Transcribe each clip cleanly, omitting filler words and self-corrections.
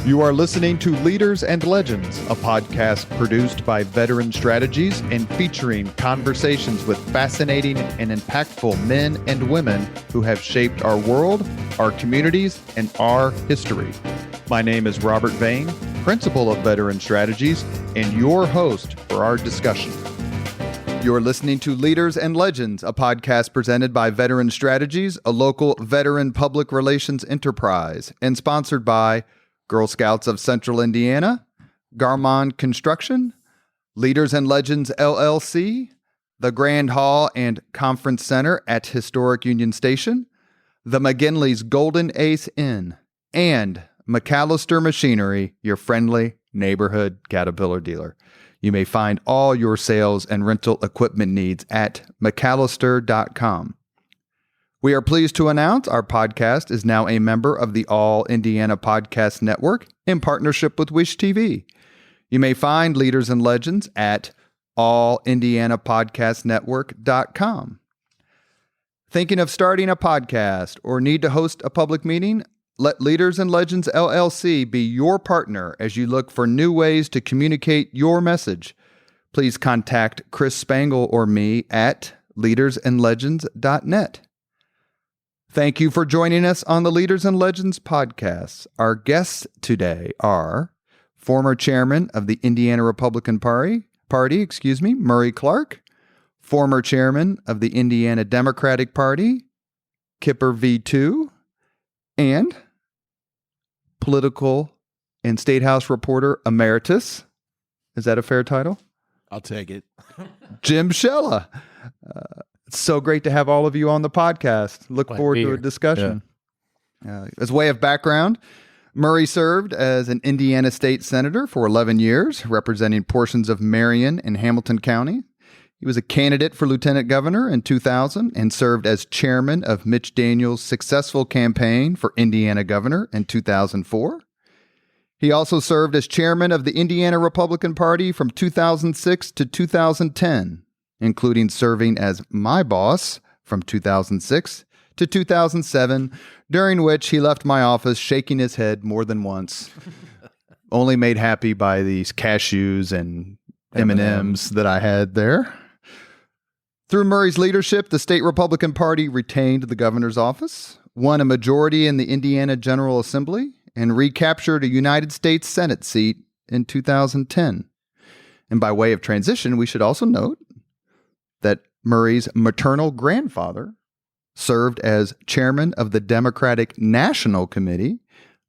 You are listening to Leaders and Legends, a podcast produced by Veteran Strategies and featuring conversations with fascinating and impactful men and women who have shaped our world, our communities, and our history. My name is Robert Vane, Principal of Veteran Strategies, and your host for our discussion. You're listening to Leaders and Legends, a podcast presented by Veteran Strategies, a local veteran public relations enterprise, and sponsored by Girl Scouts of Central Indiana, Garmon Construction, Leaders and Legends LLC, the Grand Hall and Conference Center at Historic Union Station, the McGinley's Golden Ace Inn, and McAllister Machinery, your friendly neighborhood Caterpillar dealer. You may find all your sales and rental equipment needs at McAllister.com. We are pleased to announce our podcast is now a member of the All Indiana Podcast Network in partnership with Wish TV. You may find Leaders and Legends at allindianapodcastnetwork.com. Thinking of starting a podcast or need to host a public meeting? Let Leaders and Legends LLC be your partner as you look for new ways to communicate your message. Please contact Chris Spangle or me at leadersandlegends.net. Thank you for joining us on the Leaders and Legends podcast. Our guests today are former chairman of the Indiana Republican Party, Murray Clark, former chairman of the Indiana Democratic Party, Kip Tew, and political and State House reporter emeritus. Is that a fair title? I'll take it. Jim Shella. It's so great to have all of you on the podcast. Look forward to a discussion. Yeah. As way of background, Murray served as an Indiana state senator for 11 years, representing portions of Marion and Hamilton County. He was a candidate for lieutenant governor in 2000 and served as chairman of Mitch Daniels' successful campaign for Indiana governor in 2004. He also served as chairman of the Indiana Republican Party from 2006 to 2010. Including serving as my boss from 2006 to 2007, during which he left my office shaking his head more than once, only made happy by these cashews and M&Ms that I had there. Through Murray's leadership, the state Republican Party retained the governor's office, won a majority in the Indiana General Assembly, and recaptured a United States Senate seat in 2010. And by way of transition, we should also note that Murray's maternal grandfather served as chairman of the Democratic National Committee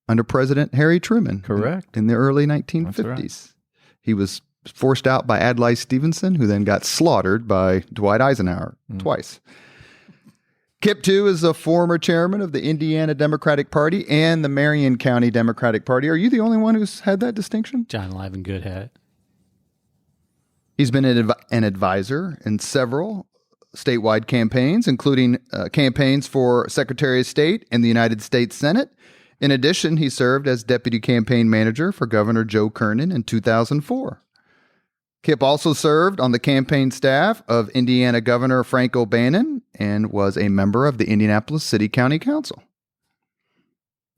under President Harry Truman. Correct. In the early 1950s. Right. He was forced out by Adlai Stevenson, who then got slaughtered by Dwight Eisenhower twice. Kip Tew is a former chairman of the Indiana Democratic Party and the Marion County Democratic Party. Are you the only one who's had that distinction? John Livengood had it. He's been an advisor in several statewide campaigns, including campaigns for Secretary of State in the United States Senate. In addition, he served as deputy campaign manager for Governor Joe Kernan in 2004. Kip also served on the campaign staff of Indiana Governor Frank O'Bannon and was a member of the Indianapolis City County Council.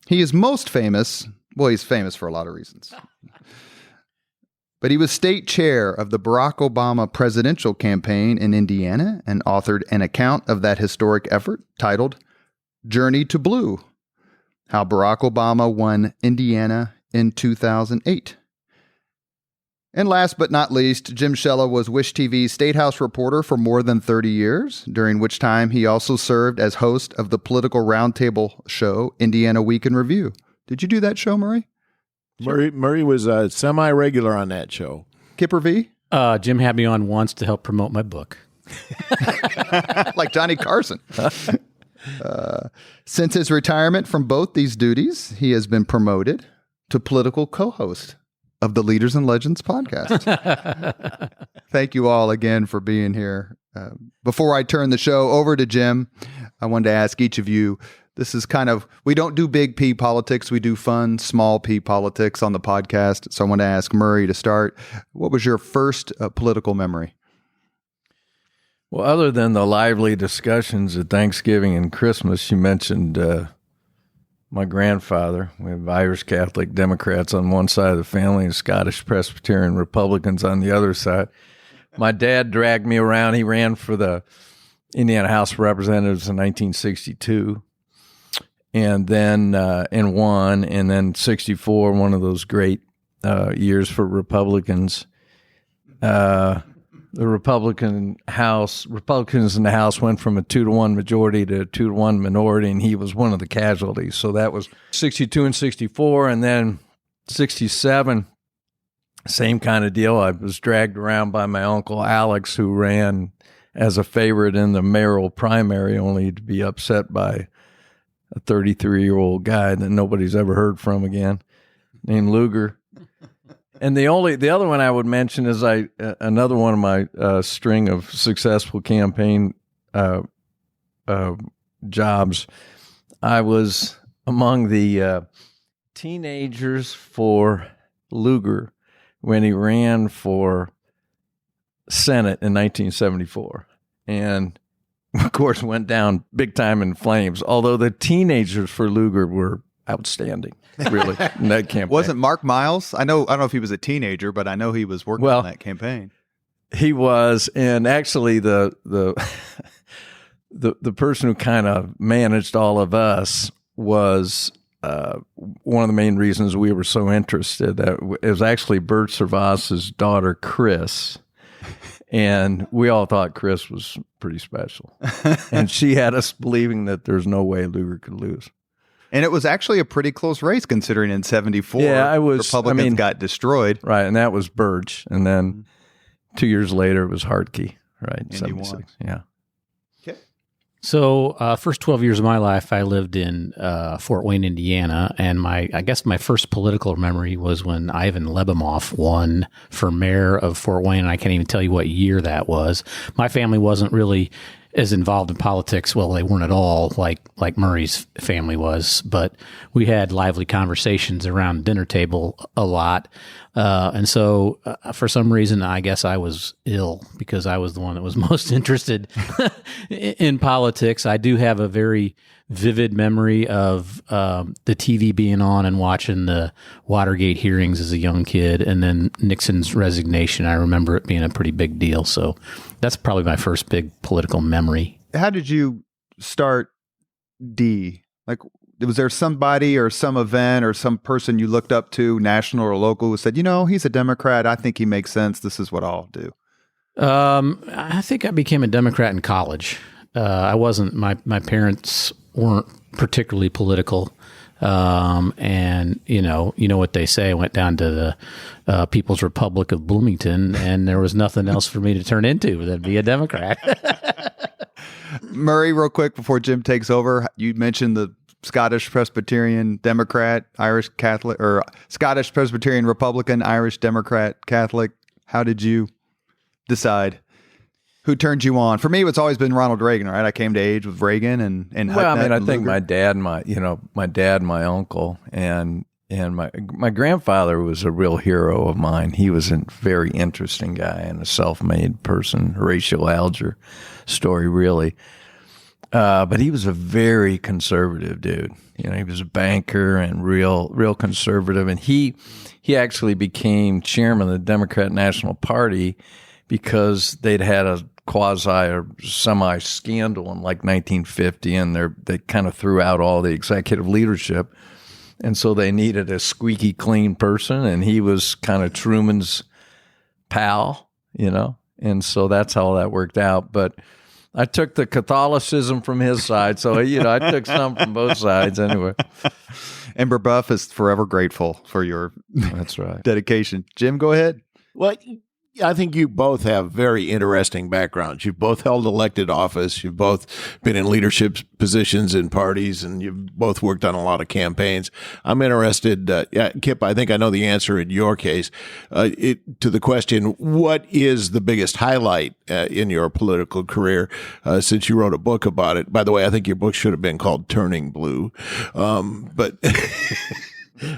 He is most famous, well, he's famous for a lot of reasons. But he was state chair of the Barack Obama presidential campaign in Indiana and authored an account of that historic effort titled Journey to Blue, How Barack Obama Won Indiana in 2008. And last but not least, Jim Shella was Wish TV's State House reporter for more than 30 years, during which time he also served as host of the political roundtable show Indiana Week in Review. Did you do that show, Murray? Murray was semi-regular on that show. Kipper V? Jim had me on once to help promote my book. Like Johnny Carson. Since his retirement from both these duties, he has been promoted to political co-host of the Leaders and Legends podcast. Thank you all again for being here. Before I turn the show over to Jim, I wanted to ask each of you, this is kind of, we don't do big P politics. We do fun, small P politics on the podcast. So I want to ask Murray to start. What was your first political memory? Well, other than the lively discussions at Thanksgiving and Christmas, you mentioned my grandfather. We have Irish Catholic Democrats on one side of the family and Scottish Presbyterian Republicans on the other side. My dad dragged me around. He ran for the Indiana House of Representatives in 1962 and then and won. And then 64, one of those great years for Republicans. The Republicans in the House went from a 2-1 majority to a 2-1 minority, and he was one of the casualties. So that was 62 and 64, and then 67, same kind of deal. I was dragged around by my uncle Alex, who ran as a favorite in the mayoral primary, only to be upset by a 33-year-old guy that nobody's ever heard from again, named Lugar. And the other one I would mention is another one of my string of successful campaign jobs. I was among the teenagers for Lugar when he ran for Senate in 1974, and of course went down big time in flames. Although the teenagers for Lugar were outstanding, really, in that campaign. Wasn't Mark Miles? I don't know if he was a teenager, but I know he was working on that campaign. He was, and actually the person who kind of managed all of us was one of the main reasons we were so interested. It was actually Bert Servas's daughter, Chris, and we all thought Chris was pretty special. And she had us believing that there's no way Lugar could lose. And it was actually a pretty close race, considering in 74, Republicans got destroyed. Right, and that was Birch. And then 2 years later, it was Hartke, right, in 76. Yeah. Okay. So first 12 years of my life, I lived in Fort Wayne, Indiana. And I guess my first political memory was when Ivan Lebemoff won for mayor of Fort Wayne. And I can't even tell you what year that was. My family wasn't really as involved in politics. Well, they weren't at all like Murray's family was, but we had lively conversations around the dinner table a lot. And so for some reason, I guess I was ill because I was the one that was most interested in politics. I do have a very vivid memory of the TV being on and watching the Watergate hearings as a young kid, and then Nixon's resignation. I remember it being a pretty big deal. So that's probably my first big political memory. How did you start D? Like, was there somebody or some event or some person you looked up to, national or local, who said, he's a Democrat, I think he makes sense, this is what I'll do? I think I became a Democrat in college. I wasn't, my parents weren't particularly political. And you know what they say, I went down to the People's Republic of Bloomington, and there was nothing else for me to turn into than be a Democrat. Murray, real quick before Jim takes over, you mentioned the Scottish Presbyterian Democrat, Irish Catholic, or Scottish Presbyterian Republican, Irish Democrat, Catholic. How did you decide? Who turned you on? For me, it's always been Ronald Reagan, right? I came to age with Reagan and well, I think my dad, my uncle, and my grandfather was a real hero of mine. He was a very interesting guy and a self-made person. Horatio Alger story, really. But he was a very conservative dude. He was a banker and real conservative. And he actually became chairman of the Democrat National Party because they'd had a quasi or semi scandal in like 1950, and they kind of threw out all the executive leadership, and so they needed a squeaky clean person, and he was kind of Truman's pal, and so that's how that worked out. But I took the Catholicism from his side, so I took some from both sides anyway. And Buff is forever grateful for your that's right dedication. Jim, go ahead. Well, I think you both have very interesting backgrounds. You've both held elected office. You've both been in leadership positions in parties, and you've both worked on a lot of campaigns. I'm interested, Kip, I think I know the answer in your case, to the question, what is the biggest highlight in your political career since you wrote a book about it? By the way, I think your book should have been called Turning Blue. But...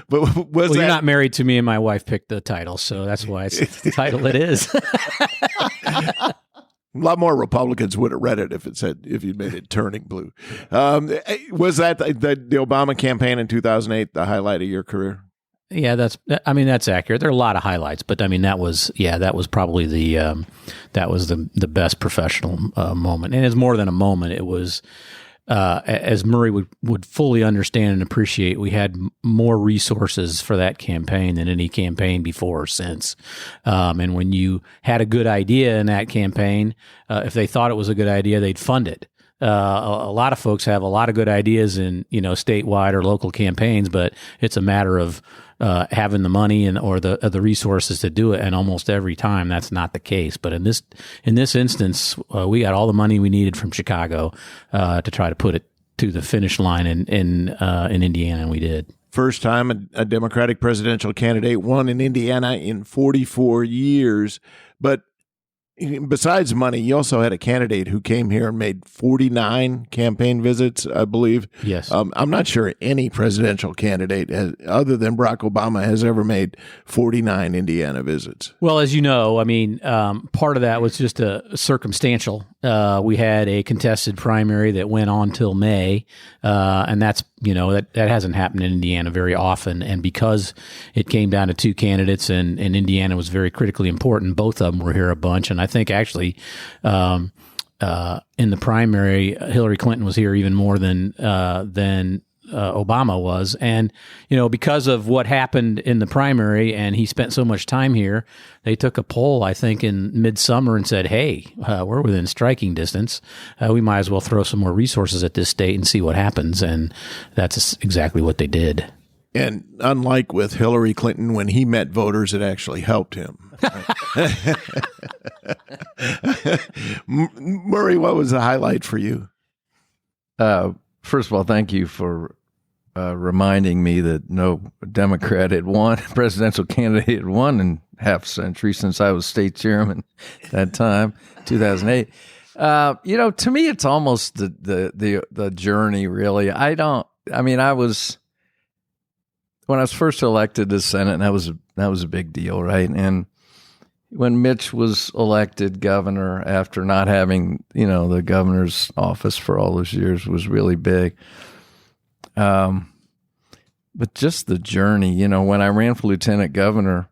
But you're not married to me, and my wife picked the title, so that's why it's the title it is. A lot more Republicans would have read it if you'd made it turning blue. Was that the Obama campaign in 2008 the highlight of your career? Yeah, that's accurate. There are a lot of highlights, but I mean, that was probably the best professional moment. And it's more than a moment. It was, as Murray would fully understand and appreciate, we had more resources for that campaign than any campaign before or since. And when you had a good idea in that campaign, if they thought it was a good idea, they'd fund it. A lot of folks have a lot of good ideas in, statewide or local campaigns, but it's a matter of having the money or the resources to do it. And almost every time that's not the case. But in this instance, we got all the money we needed from Chicago to try to put it to the finish line in Indiana, and we did. First time a Democratic presidential candidate won in Indiana in 44 years. But besides money, you also had a candidate who came here and made 49 campaign visits, I believe. Yes. I'm not sure any presidential candidate, other than Barack Obama, has ever made 49 Indiana visits. Well, as you know, I mean, part of that was just circumstantial. We had a contested primary that went on till May, and that's, that hasn't happened in Indiana very often. And because it came down to two candidates and Indiana was very critically important, both of them were here a bunch. And I think actually in the primary, Hillary Clinton was here even more than Obama was. And, because of what happened in the primary and he spent so much time here, they took a poll, I think, in midsummer and said, hey, we're within striking distance. We might as well throw some more resources at this state and see what happens. And that's exactly what they did. And unlike with Hillary Clinton, when he met voters, it actually helped him. Murray, what was the highlight for you? First of all, thank you for reminding me that no Democrat had won, presidential candidate had won in half a century since I was state chairman at that time, 2008. To me, it's almost the journey, really. When I was first elected to Senate, and that was a big deal, right? And when Mitch was elected governor after not having, the governor's office for all those years was really big. But just the journey, when I ran for lieutenant governor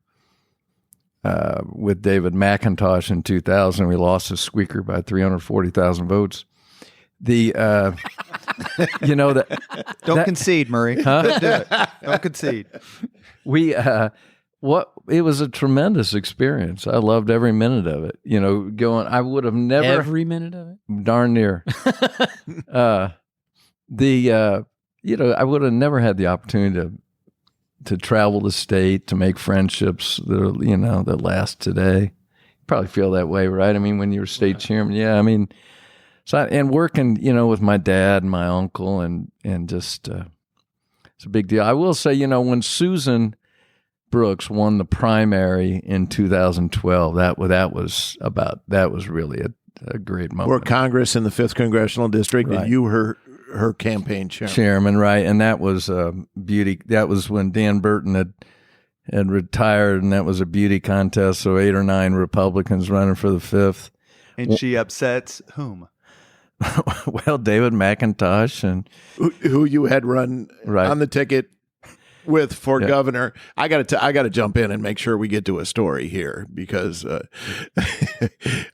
with David McIntosh in 2000, we lost a squeaker by 340,000 votes. Don't concede, Murray. Huh? Don't do it. Don't concede. It was a tremendous experience. I loved every minute of it. I would have never every minute of it. Darn near. I would have never had the opportunity to travel the state, to make friendships that last today. You probably feel that way, right? I mean, when you were state chairman, yeah. I mean, and working, with my dad and my uncle, and just it's a big deal. I will say, when Susan Brooks won the primary in 2012, that was really a great moment. For Congress in the 5th Congressional District, right. And you were her campaign chairman, right? And that was a beauty. That was when Dan Burton had retired, and that was a beauty contest. So 8 or 9 Republicans running for the 5th. And she upsets whom? Well, David McIntosh, and who you had run on the ticket with for governor. I got to jump in and make sure we get to a story here, because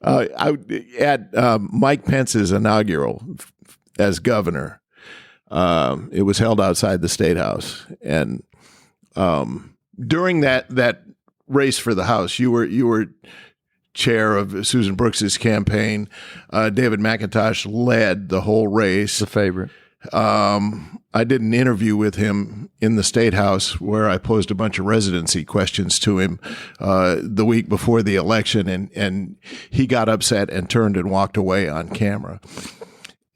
I at Mike Pence's inaugural as governor, it was held outside the State House, and during that race for the House, you were chair of Susan Brooks's campaign. David McIntosh led the whole race. The favorite. I did an interview with him in the State House where I posed a bunch of residency questions to him the week before the election, and he got upset and turned and walked away on camera.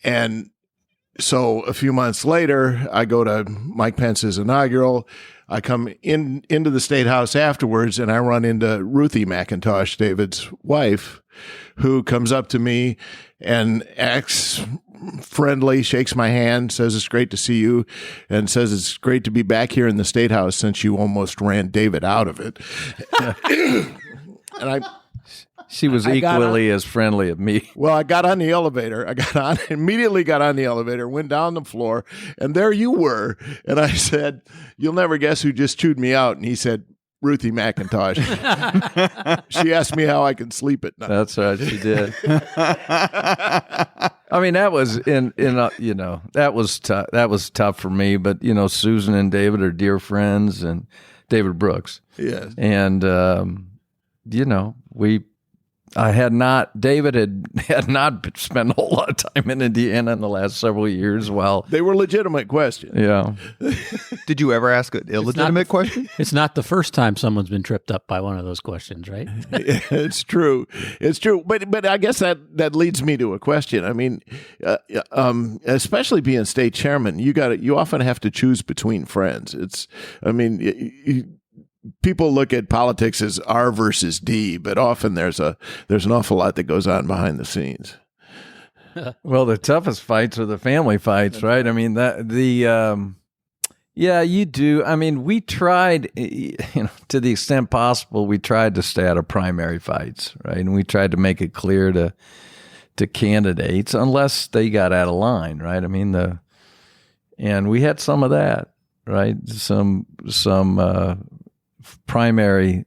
And so a few months later, I go to Mike Pence's inaugural. I come into the State House afterwards, and I run into Ruthie McIntosh, David's wife, who comes up to me and acts friendly, shakes my hand, says it's great to see you, and says it's great to be back here in the State House since you almost ran David out of it. And She was equally as friendly as me. Well, I got on the elevator. Immediately got on the elevator, went down the floor, and there you were. And I said, "You'll never guess who just chewed me out." And he said, "Ruthie McIntosh." She asked me how I could sleep at night. That's right, she did. I mean, that was that was tough. That was tough for me. But Susan and David are dear friends, and David Brooks. Yes, and David had not spent a whole lot of time in Indiana in the last several years. Well, they were legitimate questions. Yeah. Did you ever ask an illegitimate question? It's not the first time someone's been tripped up by one of those questions, right? It's true. It's true. But I guess that leads me to a question. I mean, especially being state chairman, you often have to choose between friends. People look at politics as R versus D, but often there's an awful lot that goes on behind the scenes. Well, the toughest fights are the family fights, right? I mean, yeah, you do. I mean, we tried, to the extent possible, we tried to stay out of primary fights, right? And we tried to make it clear to candidates, unless they got out of line, right? I mean, and we had some of that, right? Some primary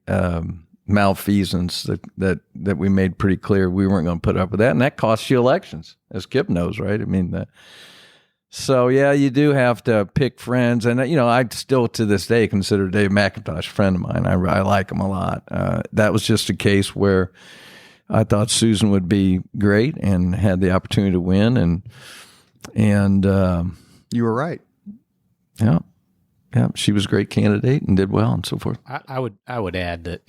malfeasance that we made pretty clear we weren't going to put up with that, and that costs you elections, as Kip knows, right? I mean, so yeah, you do have to pick friends, and I still to this day consider Dave McIntosh a friend of mine. I like him a lot. That was just a case where I thought Susan would be great and had the opportunity to win, and you were right. Yeah. Yeah, she was a great candidate and did well and so forth. I would add that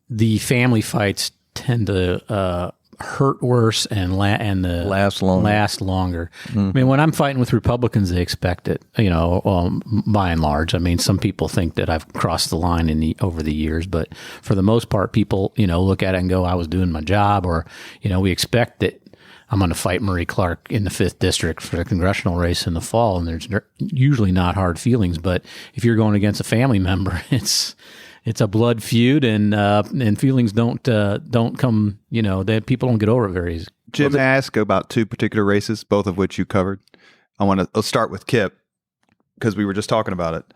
the family fights tend to hurt worse and last longer. Mm-hmm. I mean, when I'm fighting with Republicans, they expect it. By and large. I mean, some people think that I've crossed the line over the years, but for the most part, people look at it and go, "I was doing my job," or we expect that I'm going to fight Murray Clark in the 5th district for the congressional race in the fall, and there's usually not hard feelings. But if you're going against a family member, it's a blood feud, and feelings don't come. That people don't get over it very easy. Jim, may I ask about 2 particular races, both of which you covered? Let's start with Kip, because we were just talking about it.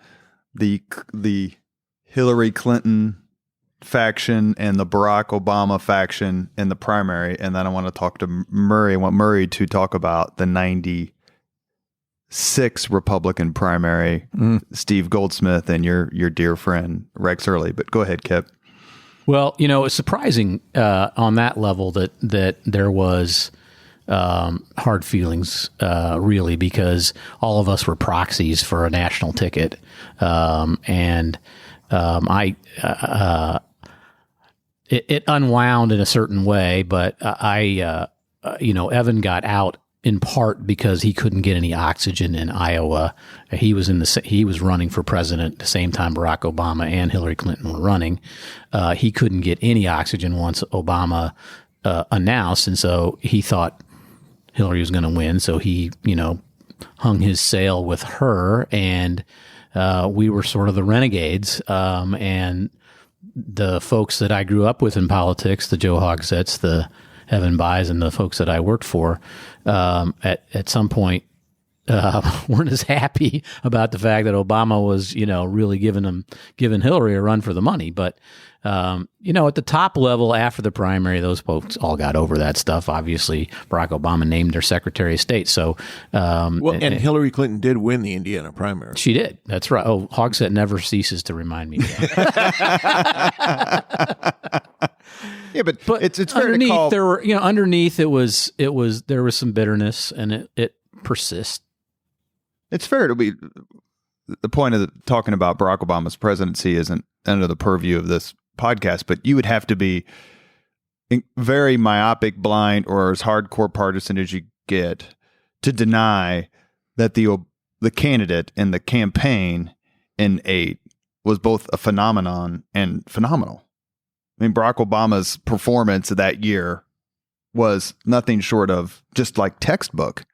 The Hillary Clinton faction and the Barack Obama faction in the primary, and then I want to talk to Murray. I want Murray to talk about the 96 Republican primary, Steve Goldsmith and your dear friend Rex Early. But go ahead, Kip. Well, it's surprising on that level that there was hard feelings, really, because all of us were proxies for a national ticket, It unwound in a certain way, but Evan got out in part because he couldn't get any oxygen in Iowa. He was running for president at the same time Barack Obama and Hillary Clinton were running. He couldn't get any oxygen once Obama announced, and so he thought Hillary was going to win. So he, hung his sail with her, and we were sort of the renegades, and the folks that I grew up with in politics, the Joe Hogsetts, the Evan Bayes, and the folks that I worked for, at some point weren't as happy about the fact that Obama was, really giving Hillary a run for the money. But at the top level after the primary, those folks all got over that stuff. Obviously, Barack Obama named their Secretary of State. So, and Hillary Clinton did win the Indiana primary. She did. That's right. Oh, Hogsett never ceases to remind me of that. Yeah, but it's fair underneath to call. There were, underneath there was some bitterness, and it persists. It's fair to be. The point of talking about Barack Obama's presidency isn't under the purview of this podcast, but you would have to be very myopic, blind, or as hardcore partisan as you get to deny that the candidate and the campaign in 8 was both a phenomenon and phenomenal. I mean, Barack Obama's performance that year was nothing short of just like textbook.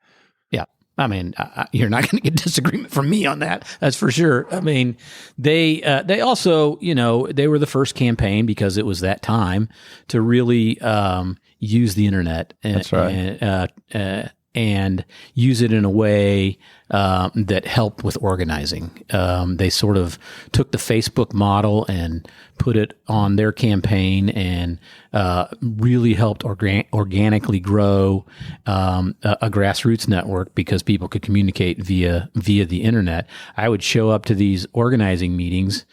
Yeah. I mean, you're not going to get disagreement from me on that. That's for sure. I mean, they also, they were the first campaign, because it was that time, to really use the internet. That's right. And use it in a way that helped with organizing. They sort of took the Facebook model and put it on their campaign, and really helped organically grow a grassroots network, because people could communicate via the internet. I would show up to these organizing meetings.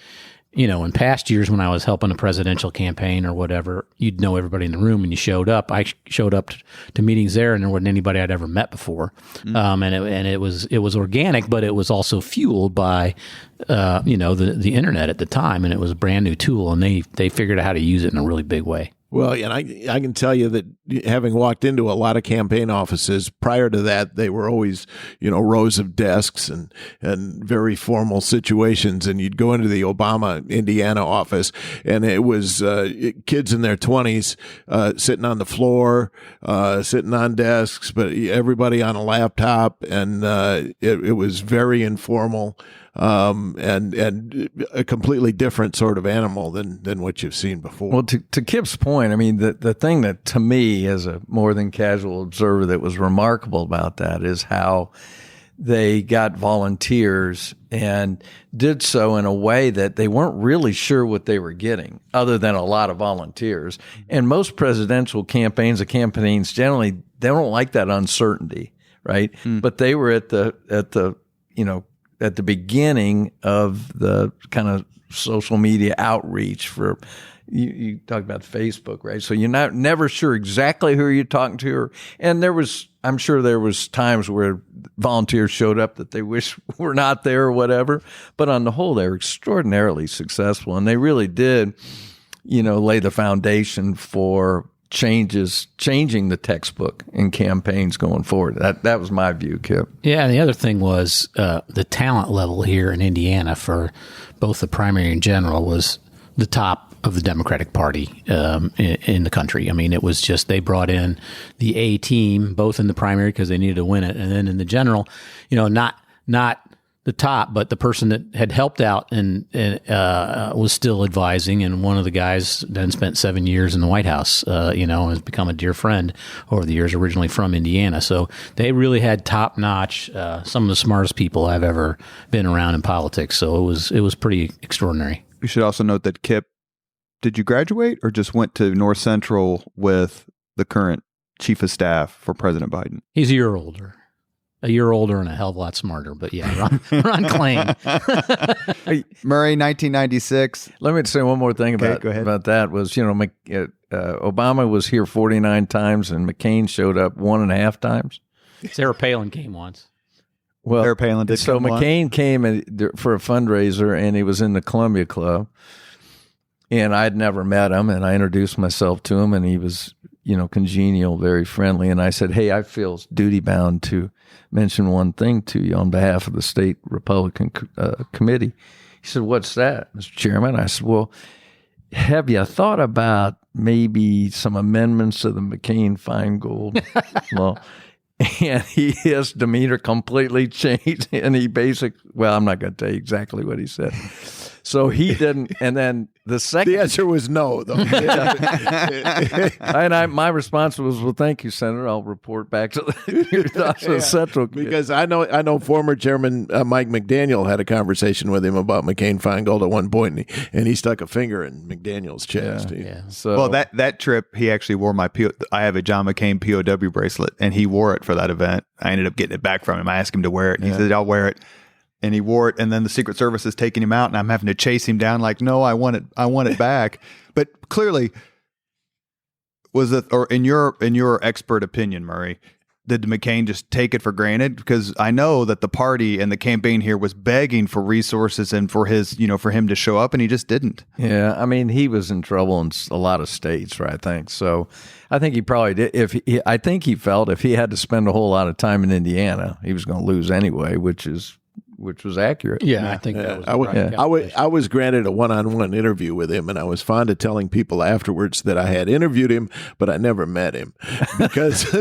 In past years when I was helping a presidential campaign or whatever, you'd know everybody in the room and you showed up. I showed up to meetings there, and there wasn't anybody I'd ever met before. And it was organic, but it was also fueled by, the internet at the time, and it was a brand new tool, and they figured out how to use it in a really big way. Well, and I can tell you that, having walked into a lot of campaign offices prior to that, they were always, rows of desks and very formal situations. And you'd go into the Obama, Indiana office, and it was kids in their 20s sitting on the floor, sitting on desks, but everybody on a laptop, and it was very informal. And a completely different sort of animal than what you've seen before. Well, to Kip's point, I mean, the thing that, to me, as a more than casual observer, that was remarkable about that is how they got volunteers and did so in a way that they weren't really sure what they were getting, other than a lot of volunteers. And most presidential campaigns generally, they don't like that uncertainty, right? But they were at the beginning of the kind of social media outreach for, you talk about Facebook, right? So you're never sure exactly who you're talking to. And I'm sure there was times where volunteers showed up that they wish were not there or whatever. But on the whole, they were extraordinarily successful. And they really did, lay the foundation for changing the textbook in campaigns going forward. That was my view, Kip. Yeah, and the other thing was the talent level here in Indiana for both the primary and general was the top of the Democratic Party in the country. I mean, it was just, they brought in the A team, both in the primary because they needed to win it, and then in the general, not the top, but the person that had helped out and was still advising. And one of the guys then spent 7 years in the White House, and has become a dear friend over the years, originally from Indiana. So they really had top notch, some of the smartest people I've ever been around in politics. So it was pretty extraordinary. We should also note that, Kip, did you graduate or just went to North Central with the current chief of staff for President Biden? He's a year older. A year older and a hell of a lot smarter, but yeah, Ron Klain. Murray, 1996. Let me say one more thing about that was, Obama was here 49 times and McCain showed up 1.5 times. Sarah Palin came once. Well, Sarah Palin did. So McCain came for a fundraiser, and he was in the Columbia Club, and I'd never met him, and I introduced myself to him, and he was, congenial, very friendly. And I said, hey, I feel duty bound to mention one thing to you on behalf of the state Republican committee. He said, what's that, Mr. Chairman? I said, well, have you thought about maybe some amendments to the McCain-Feingold law? And his demeanor completely changed. And he I'm not going to tell you exactly what he said. So he didn't. And then the answer was no, though. And my response was, well, thank you, Senator. I'll report back to your thoughts of the Central. Because I know former Chairman Mike McDaniel had a conversation with him about McCain-Feingold at one point, and he stuck a finger in McDaniel's chest. Yeah. So, well, that trip, he actually wore I have a John McCain POW bracelet, and he wore it for that event. I ended up getting it back from him. I asked him to wear it, and he said, I'll wear it. And he wore it, and then the Secret Service is taking him out, and I'm having to chase him down like, no, I want it back. But clearly, was it, or in your expert opinion, Murray, did McCain just take it for granted? Because I know that the party and the campaign here was begging for resources and for for him to show up, and he just didn't. Yeah, I mean, he was in trouble in a lot of states, right? I think so. I think he probably did. I think he felt if he had to spend a whole lot of time in Indiana, he was going to lose anyway, which is which was accurate. Yeah, I think that was. I was granted a one-on-one interview with him, and I was fond of telling people afterwards that I had interviewed him, but I never met him because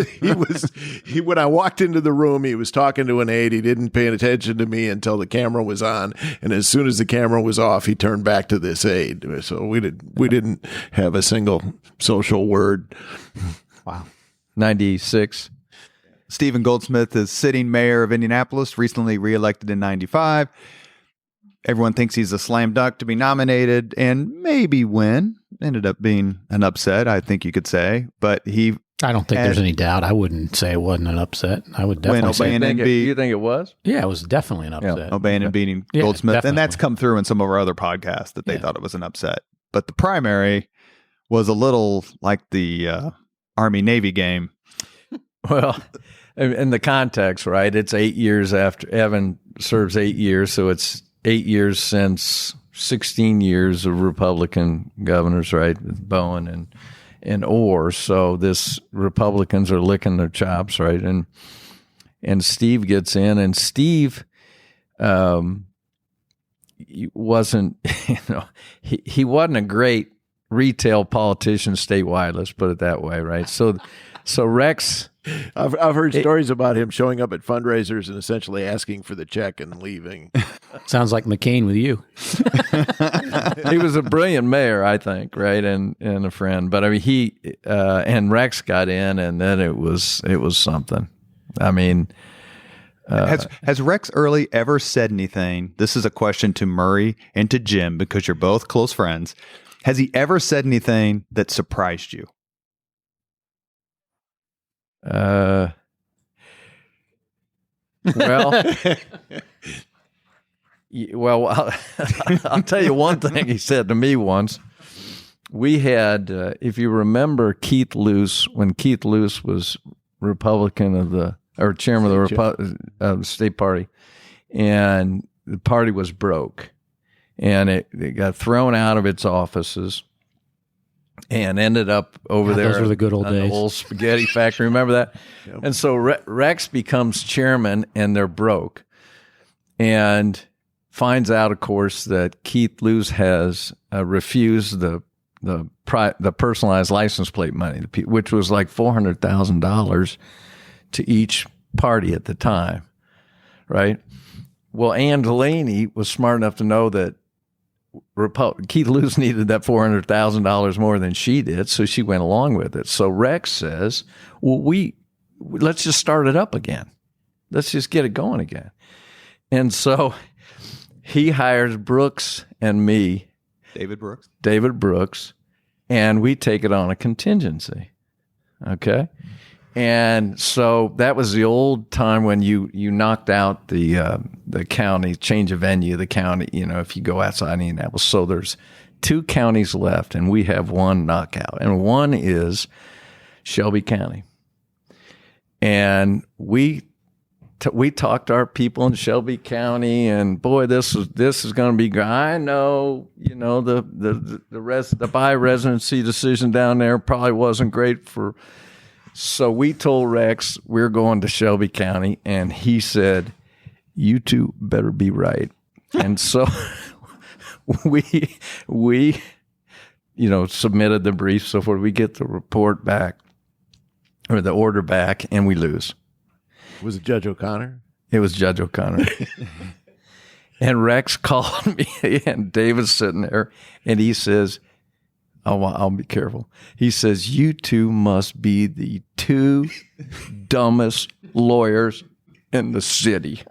when I walked into the room, he was talking to an aide. He didn't pay attention to me until the camera was on, and as soon as the camera was off, he turned back to this aide. So we didn't have a single social word. Wow. 96. Stephen Goldsmith is sitting mayor of Indianapolis, recently reelected in 95. Everyone thinks he's a slam dunk to be nominated and maybe win. Ended up being an upset, I think you could say. But I don't think there's any doubt. I wouldn't say it wasn't an upset. I would definitely say you think it was? Yeah, it was definitely an upset. Yeah. O'Bannon beating Goldsmith. Definitely. And that's come through in some of our other podcasts that they thought it was an upset. But the primary was a little like the Army-Navy game. Well, in the context, right? It's 8 years after Evan serves 8 years, so it's 8 years since 16 years of Republican governors, right? With Bowen and Orr. So this Republicans are licking their chops, right? And Steve gets in, and Steve wasn't, he wasn't a great retail politician statewide. Let's put it that way, right? So Rex. I've heard stories about him showing up at fundraisers and essentially asking for the check and leaving. Sounds like McCain with you. He was a brilliant mayor, I think, right, and a friend. But I mean, he and Rex got in, and then it was something. I mean, has Rex Early ever said anything? This is a question to Murray and to Jim because you're both close friends. Has he ever said anything that surprised you? Well, I'll tell you one thing he said to me once. We had, if you remember, Keith Luce, when Keith Luce was Republican chairman of the state party, and the party was broke, and it got thrown out of its offices. And ended up over there. Those were the good old days. The old spaghetti factory. Remember that? Yep. And so Rex becomes chairman, and they're broke, and finds out, of course, that Keith Luce has refused the personalized license plate money, which was like $400,000 to each party at the time, right? Well, Ann Delaney was smart enough to know that Keith Luce needed that $400,000 more than she did, so she went along with it. So Rex says, well, let's just start it up again. Let's just get it going again. And so he hires Brooks and me. David Brooks. And we take it on a contingency. Okay? And so that was the old time when you knocked out the county, change of venue, the county, if you go outside Indianapolis. So there's 2 counties left, and we have one knockout. And one is Shelby County. And we talked to our people in Shelby County, and boy, this is going to be good. I know, the by residency decision down there probably wasn't great for. So we told Rex we're going to Shelby County, and he said, "You two better be right." And so we submitted the brief. So forth. We get the report back or the order back, and we lose. Was it Judge O'Connor? It was Judge O'Connor. And Rex called me, and David's sitting there, and he says, I'll be careful. He says, "You two must be the 2 dumbest lawyers in the city."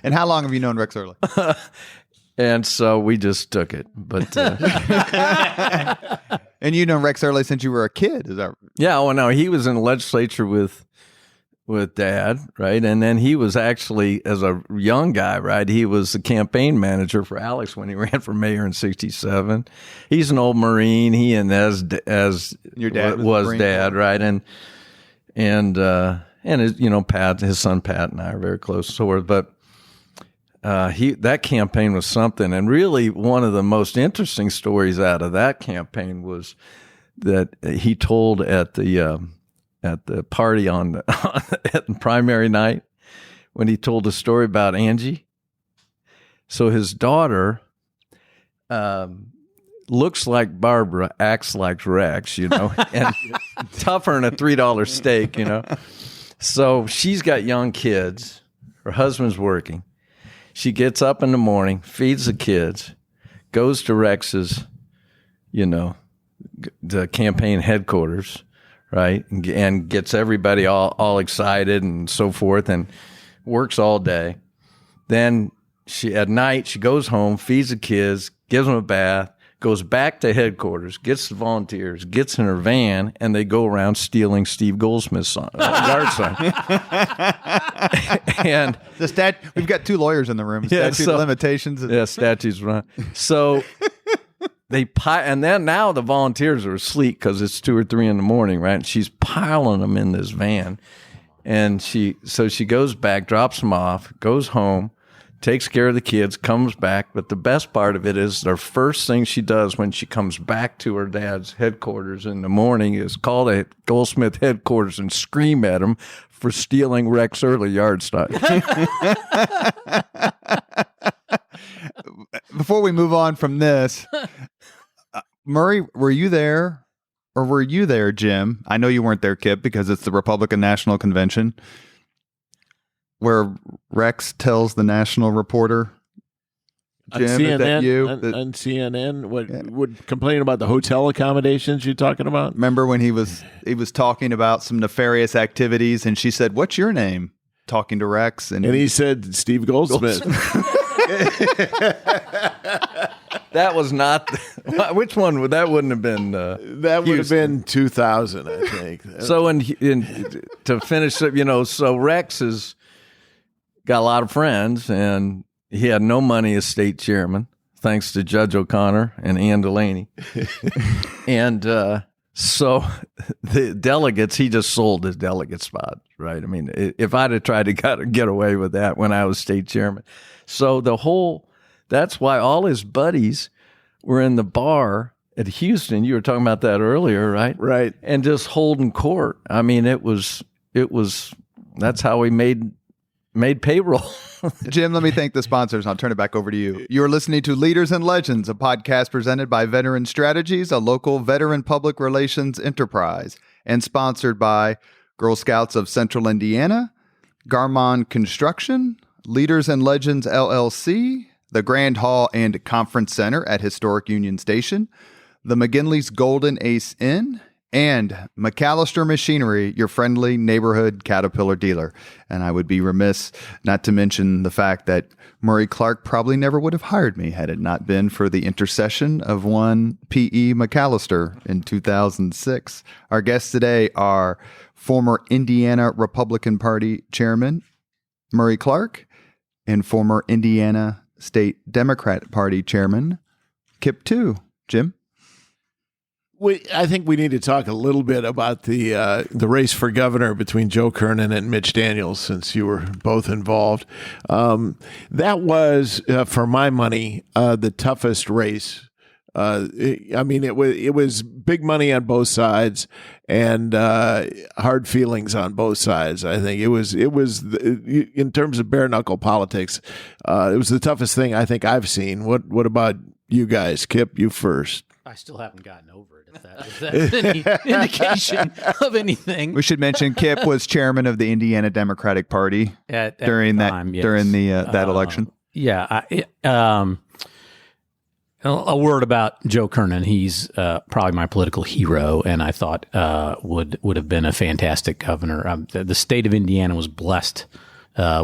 And how long have you known Rex Early? And so we just took it. But and you've known Rex Early since you were a kid, is that? Yeah. Well, no, he was in the legislature with Dad, right? And then he was actually, as a young guy, right, he was the campaign manager for Alex when he ran for mayor in '67. He's an old Marine. He and as your dad was Dad, right? And his, Pat, his son Pat, and I are very close to it. But that campaign was something. And really, one of the most interesting stories out of that campaign was that he told at the party at primary night, when he told a story about Angie. So his daughter looks like Barbara, acts like Rex, and tougher than a $3 steak, So she's got young kids. Her husband's working. She gets up in the morning, feeds the kids, goes to Rex's, the campaign headquarters, right? And gets everybody all excited and so forth, and works all day. Then at night, she goes home, feeds the kids, gives them a bath, goes back to headquarters, gets the volunteers, gets in her van, and they go around stealing Steve Goldsmith's yard sign. And we've got 2 lawyers in the room. Statute of limitations. Yeah, statutes run. So and then now the volunteers are asleep because it's 2 or 3 in the morning, right? And she's piling them in this van. And she goes back, drops them off, goes home, takes care of the kids, comes back. But the best part of it is the first thing she does when she comes back to her dad's headquarters in the morning is call the Goldsmith headquarters and scream at him for stealing Rex early yard stock. Before we move on from this, Murray, were you there? Or were you there, Jim? I know you weren't there, Kip, because it's the Republican National Convention where Rex tells the national reporter, Jim, on CNN, is that you? On CNN, would complain about the hotel accommodations you're talking about? Remember when he was talking about some nefarious activities, and she said, "What's your name?" Talking to Rex, and he said, "Steve Goldsmith." That was not. Which one would that? Wouldn't have been. That would have been 2000, I think. So, to finish up, so Rex has got a lot of friends, and he had no money as state chairman, thanks to Judge O'Connor and Ann Delaney. And so the delegates, he just sold his delegate spot, right? I mean, if I'd have tried to get away with that when I was state chairman. So that's why all his buddies were in the bar at Houston. You were talking about that earlier, right? Right. And just holding court. I mean, that's how we made payroll. Jim, let me thank the sponsors, and I'll turn it back over to you. You're listening to Leaders and Legends, a podcast presented by Veteran Strategies, a local veteran public relations enterprise, and sponsored by Girl Scouts of Central Indiana, Garmon Construction, Leaders and Legends LLC, the Grand Hall and Conference Center at Historic Union Station, the McGinley's Golden Ace Inn, and McAllister Machinery, your friendly neighborhood Caterpillar dealer. And I would be remiss not to mention the fact that Murray Clark probably never would have hired me had it not been for the intercession of one P.E. McAllister in 2006. Our guests today are former Indiana Republican Party Chairman Murray Clark and former Indiana State Democrat Party Chairman Kip Tew. Jim? I think we need to talk a little bit about the race for governor between Joe Kernan and Mitch Daniels, since you were both involved. That was, for my money, the toughest race. It was big money on both sides and hard feelings on both sides. I think it was in terms of bare knuckle politics, it was the toughest thing I think I've seen. What about you guys? Kip, you first. I still haven't gotten over it, if that's any indication of anything. We should mention Kip was chairman of the Indiana Democratic Party during that election. Yeah. A word about Joe Kernan. He's probably my political hero, and I thought would have been a fantastic governor. The state of Indiana was blessed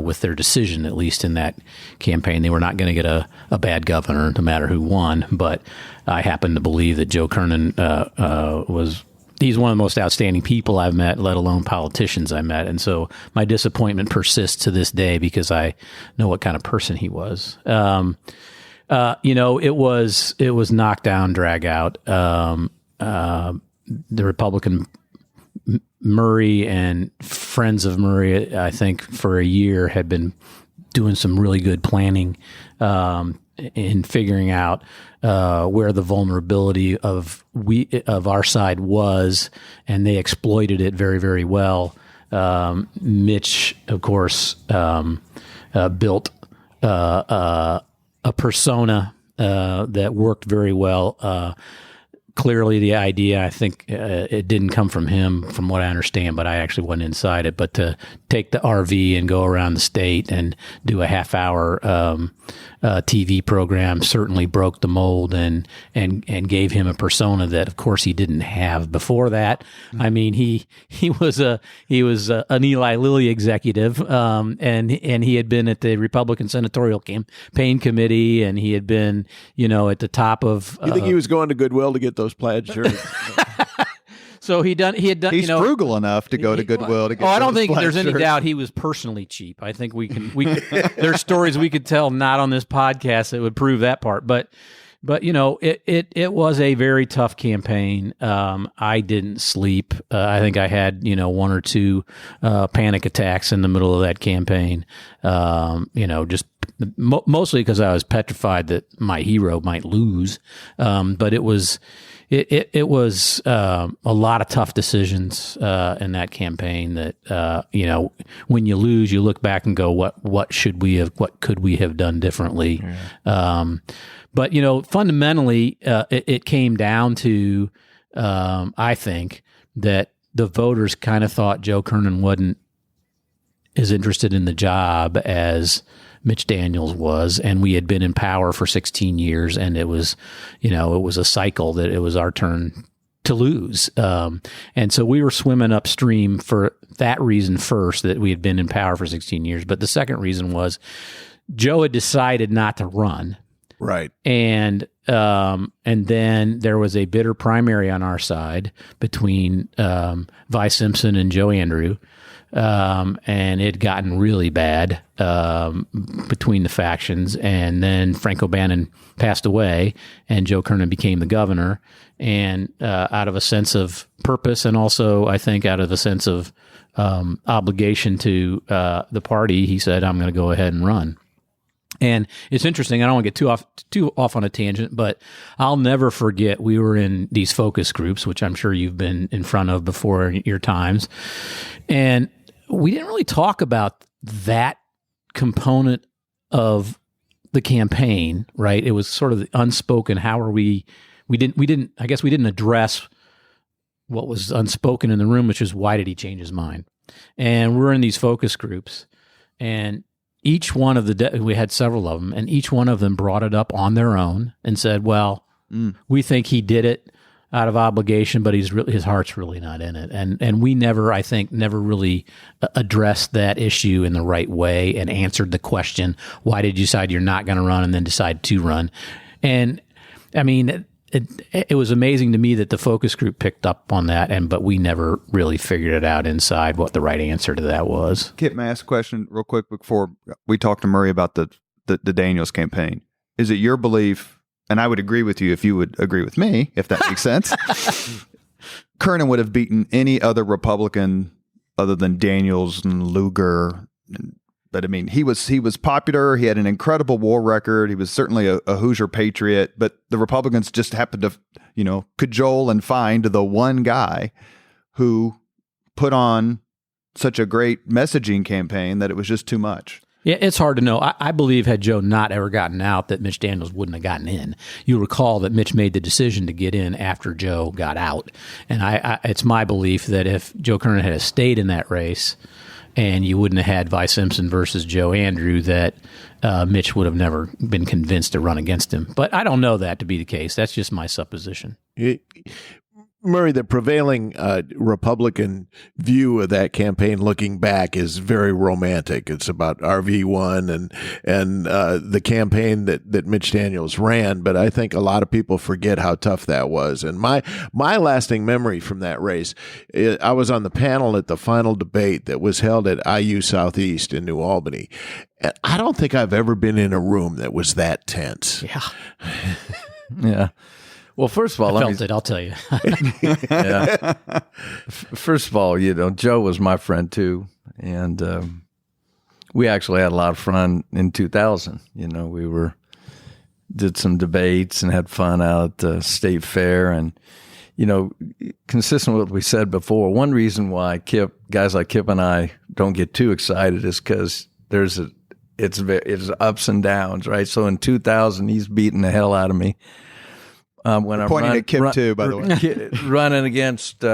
with their decision, at least in that campaign. They were not going to get a bad governor, no matter who won. But I happen to believe that Joe Kernan he's one of the most outstanding people I've met, let alone politicians I met. And so my disappointment persists to this day because I know what kind of person he was. It was knockdown, drag out. The Republican Murray and friends of Murray, I think for a year had been doing some really good planning in figuring out where the vulnerability of our side was, and they exploited it very, very well. Mitch, of course, built a persona that worked very well. Clearly, the idea, I think it didn't come from him, from what I understand, but I actually wasn't inside it. But to take the RV and go around the state and do a half-hour TV program certainly broke the mold and gave him a persona that, of course, he didn't have before that. I mean, he was an Eli Lilly executive, and he had been at the Republican Senatorial Campaign Committee, and he had been, at the top of. You think he was going to Goodwill to get those plaid shirts? So he had done. He's frugal enough to go to Goodwill to get. I don't think there's any doubt he was personally cheap. I think we can. There's stories we could tell not on this podcast that would prove that part. But it was a very tough campaign. I didn't sleep. I think I had one or two panic attacks in the middle of that campaign. Just mostly because I was petrified that my hero might lose. But it was. It was a lot of tough decisions in that campaign that when you lose, you look back and go, what could we have done differently? Yeah. But fundamentally, it came down to I think that the voters kind of thought Joe Kernan wasn't as interested in the job as Mitch Daniels was, and we had been in power for 16 years, and it was a cycle that it was our turn to lose. And so we were swimming upstream for that reason first, that we had been in power for 16 years. But the second reason was Joe had decided not to run. Right. And then there was a bitter primary on our side between Vi Simpson and Joe Andrew. And it had gotten really bad between the factions. And then Frank O'Bannon passed away, and Joe Kernan became the governor. And out of a sense of purpose, and also I think out of a sense of obligation to the party, he said, "I'm going to go ahead and run." And it's interesting. I don't want to get too off on a tangent, but I'll never forget, we were in these focus groups, which I'm sure you've been in front of before in your times. And we didn't really talk about that component of the campaign, right? It was sort of the unspoken. How are we didn't address what was unspoken in the room, which is, why did he change his mind? And we're in these focus groups, and each one of we had several of them, and each one of them brought it up on their own and said, well, we think he did it out of obligation, but his heart's really not in it. And we never really addressed that issue in the right way and answered the question, why did you decide you're not going to run and then decide to run? And I mean, it was amazing to me that the focus group picked up on that, but we never really figured it out inside what the right answer to that was. Kip, may I ask a question real quick before we talk to Murray about the Daniels campaign? Is it your belief, and I would agree with you if you would agree with me, if that makes sense, Kernan would have beaten any other Republican other than Daniels and Lugar? But I mean, he was popular. He had an incredible war record. He was certainly a Hoosier patriot. But the Republicans just happened to, cajole and find the one guy who put on such a great messaging campaign that it was just too much. Yeah, it's hard to know. I believe had Joe not ever gotten out, that Mitch Daniels wouldn't have gotten in. You recall that Mitch made the decision to get in after Joe got out. And it's my belief that if Joe Kernan had stayed in that race, and you wouldn't have had Vi Simpson versus Joe Andrew, that Mitch would have never been convinced to run against him. But I don't know that to be the case. That's just my supposition. Murray, the prevailing Republican view of that campaign looking back is very romantic. It's about RV1 and the campaign that Mitch Daniels ran. But I think a lot of people forget how tough that was. And my lasting memory from that race, I was on the panel at the final debate that was held at IU Southeast in New Albany. And I don't think I've ever been in a room that was that tense. Yeah. Yeah. Well, first of all, I'll tell you. Yeah. First of all, Joe was my friend too, and we actually had a lot of fun in 2000. We did some debates and had fun out at the state fair, and consistent with what we said before, one reason why guys like Kip and I don't get too excited is because it's ups and downs, right? So in 2000, he's beating the hell out of me. When I'm pointing at Kip Tew, by the way, running against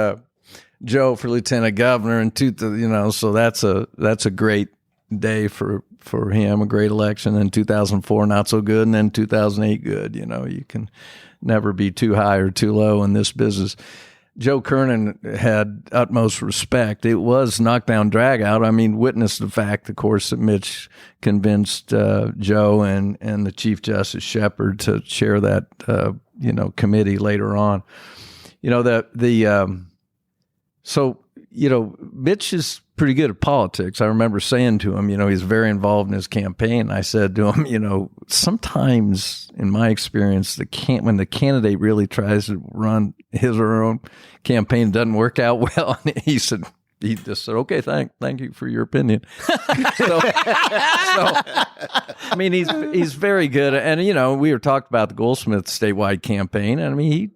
Joe for lieutenant governor, and so that's a great day for him, a great election. In 2004, not so good, and then 2008, good. You can never be too high or too low in this business. Joe Kernan had utmost respect. It was knockdown drag out. I mean, witness the fact, of course, that Mitch convinced Joe and the Chief Justice Shepard to chair that committee later on. Mitch is pretty good at politics. I remember saying to him, he's very involved in his campaign. I said to him, sometimes in my experience, when the candidate really tries to run his or her own campaign, it doesn't work out well. And he just said, okay, thank you for your opinion. I mean, he's very good. And, we were talking about the Goldsmith statewide campaign. And I mean,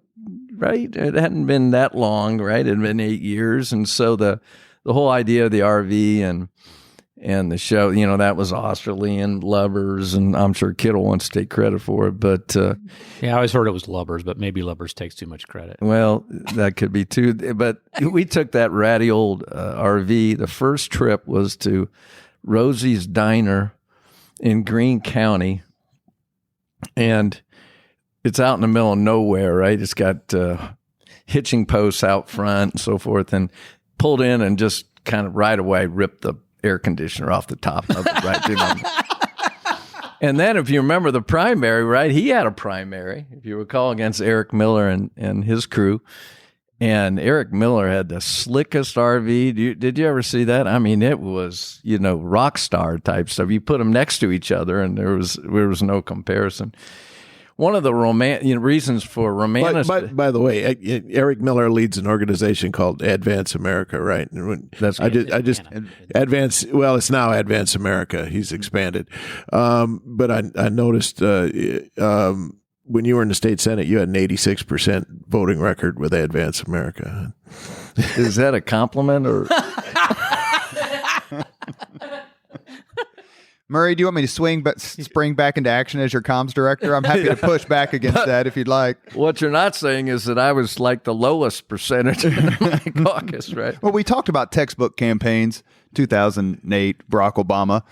right, it hadn't been that long, right? It had been 8 years. And so the whole idea of the RV and the show, that was Australian Lubbers, and I'm sure Kittle wants to take credit for it. But I always heard it was Lubbers, but maybe Lubbers takes too much credit. Well, that could be too. But we took that ratty old RV. The first trip was to Rosie's Diner in Greene County, and it's out in the middle of nowhere, right? It's got hitching posts out front and so forth, and pulled in and just kind of right away ripped the air conditioner off the top of it, right? And then if you remember the primary, right, he had a primary, if you recall, against Eric Miller and his crew. And Eric Miller had the slickest RV. Did you ever see that? I mean, it was, rock star type stuff. You put them next to each other and there was no comparison. One of the reasons for romantic. By the way, Eric Miller leads an organization called Advance America, right? That's Advance. Well, it's now Advance America. He's expanded, but I noticed when you were in the state senate, you had an 86% voting record with Advance America. Is that a compliment or? Murray, do you want me to spring back into action as your comms director? I'm happy to push back against that if you'd like. What you're not saying is that I was like the lowest percentage in my caucus, right? Well, we talked about textbook campaigns, 2008, Barack Obama.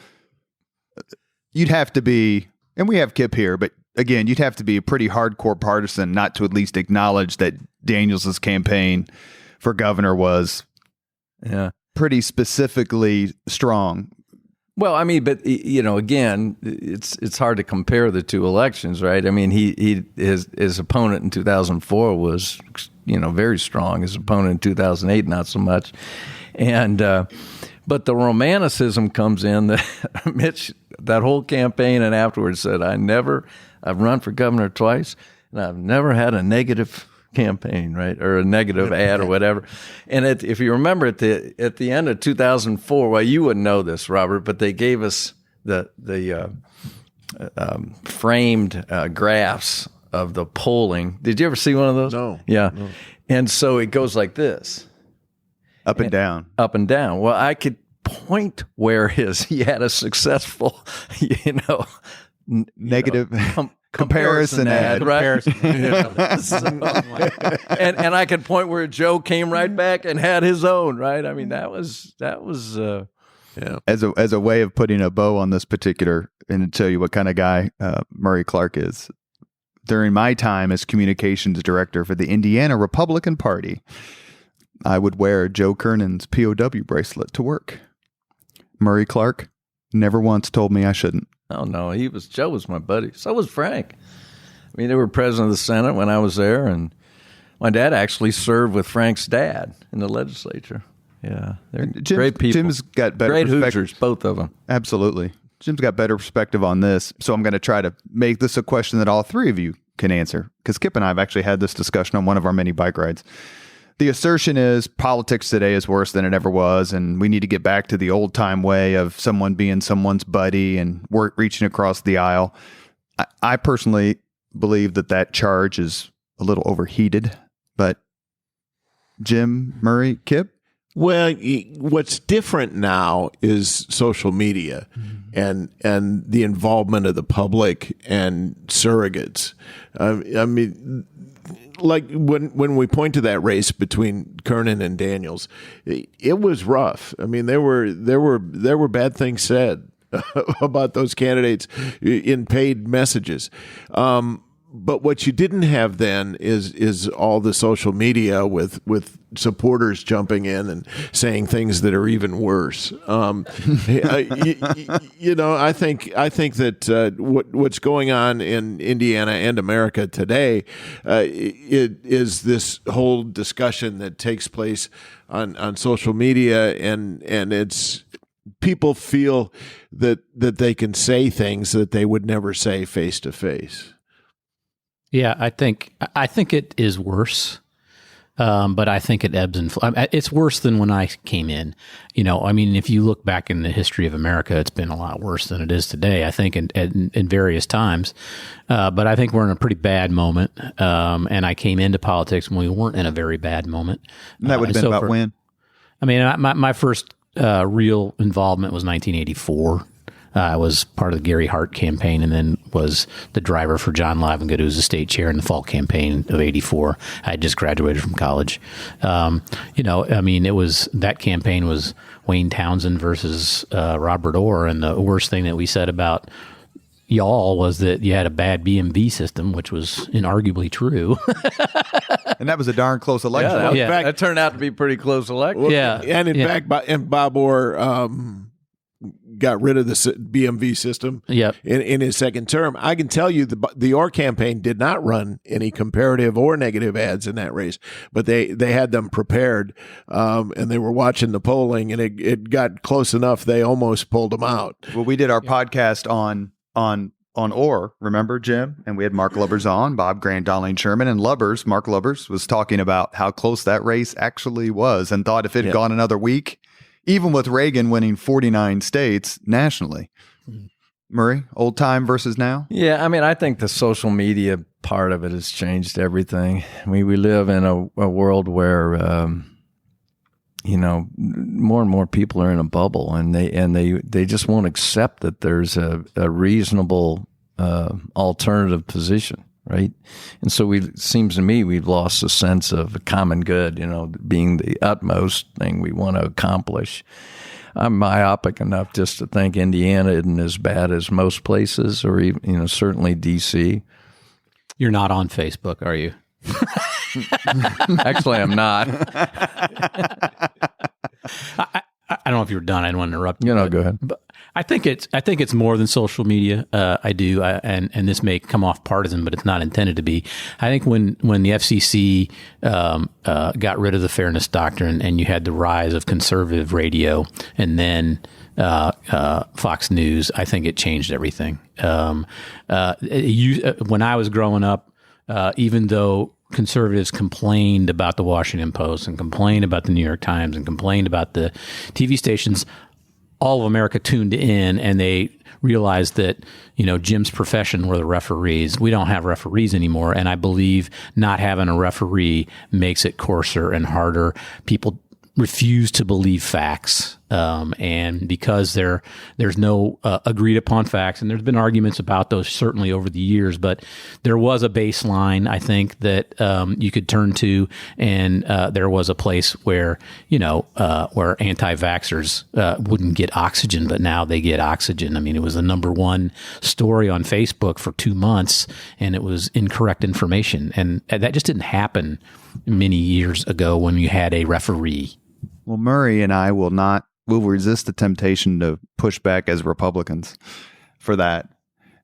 You'd have to be, and we have Kip here, but again, you'd have to be a pretty hardcore partisan not to at least acknowledge that Daniels' campaign for governor was pretty specifically strong. Well, I mean, but again, it's hard to compare the two elections, right? I mean, his opponent in 2004 was, very strong. His opponent in 2008, not so much. And but the romanticism comes in that Mitch, that whole campaign and afterwards said, I've run for governor twice, and I've never had a negative campaign, right, or a negative ad or whatever. And if you remember at the end of 2004, well, you wouldn't know this, Robert, but they gave us the framed graphs of the polling. Did you ever see one of those? No. Yeah. No. And so it goes like this. Up and down. Up and down. Well, I could point where he had a successful, negative comparison ad, right? And I could point where Joe came right back and had his own, right? I mean, that was as a way of putting a bow on this particular, and to tell you what kind of guy Murray Clark is. During my time as communications director for the Indiana Republican Party, I would wear Joe Kernan's POW bracelet to work. Murray Clark never once told me I shouldn't. Oh, no, Joe was my buddy. So was Frank. I mean, they were president of the Senate when I was there, and my dad actually served with Frank's dad in the legislature. Yeah, they're great people. Jim's got better great perspective. Hoosiers, both of them. Absolutely. Jim's got better perspective on this, so I'm going to try to make this a question that all three of you can answer, because Kip and I have actually had this discussion on one of our many bike rides. The assertion is politics today is worse than it ever was, and we need to get back to the old-time way of someone being someone's buddy and reaching across the aisle. I personally believe that charge is a little overheated, but Jim, Murray, Kip? Well, what's different now is social media and the involvement of the public and surrogates. I mean, like when we point to that race between Kernan and Daniels, it was rough. I mean, there were bad things said about those candidates in paid messages. But what you didn't have then is all the social media with supporters jumping in and saying things that are even worse. I think that what's going on in Indiana and America today it is this whole discussion that takes place on social media, and it's people feel that they can say things that they would never say face to face. Yeah, I think it is worse, but I think it ebbs and flows. It's worse than when I came in. I mean, if you look back in the history of America, it's been a lot worse than it is today, I think, in various times. But I think we're in a pretty bad moment, and I came into politics when we weren't in a very bad moment. And that would have been about when? I mean, my first real involvement was 1984. I was part of the Gary Hart campaign, and then was the driver for John Livengood, who was the state chair in the fall campaign of '84. I had just graduated from college. I mean, that campaign was Wayne Townsend versus Robert Orr, and the worst thing that we said about y'all was that you had a bad BMV system, which was inarguably true. And that was a darn close election. Yeah, that turned out to be a pretty close election. Well, yeah, and in fact, Bob Orr got rid of the BMV system in his second term. I can tell you the Orr campaign did not run any comparative or negative ads in that race, but they had them prepared, and they were watching the polling, and it got close enough they almost pulled them out. Well, we did our podcast on Orr, remember, Jim? And we had Mark Lubbers on, Bob Grant, Darlene Sherman, and Mark Lubbers was talking about how close that race actually was, and thought if it had gone another week, even with Reagan winning 49 states nationally. Murray, old time versus now? Yeah, I mean, I think the social media part of it has changed everything. I mean, we live in a world where, more and more people are in a bubble, and they just won't accept that there's a reasonable alternative position. Right. And so it seems to me we've lost a sense of a common good, being the utmost thing we want to accomplish. I'm myopic enough just to think Indiana isn't as bad as most places, or even, certainly D.C. You're not on Facebook, are you? Actually, I'm not. I don't know if you were done. I didn't want to interrupt you. Go ahead. But I think it's more than social media. I do, and this may come off partisan, but it's not intended to be. I think when the FCC got rid of the fairness doctrine, and you had the rise of conservative radio, and then Fox News, I think it changed everything. When I was growing up, even though conservatives complained about the Washington Post and complained about the New York Times and complained about the TV stations, all of America tuned in, and they realized that, Jim's profession were the referees. We don't have referees anymore. And I believe not having a referee makes it coarser and harder. People refuse to believe facts. And because there's no agreed upon facts, and there's been arguments about those certainly over the years, but there was a baseline, I think, that you could turn to, and there was a place where where anti-vaxxers wouldn't get oxygen, but now they get oxygen. I mean, it was the number one story on Facebook for 2 months, and it was incorrect information, and that just didn't happen many years ago when you had a referee. Well, Murray and I will resist the temptation to push back as Republicans for that.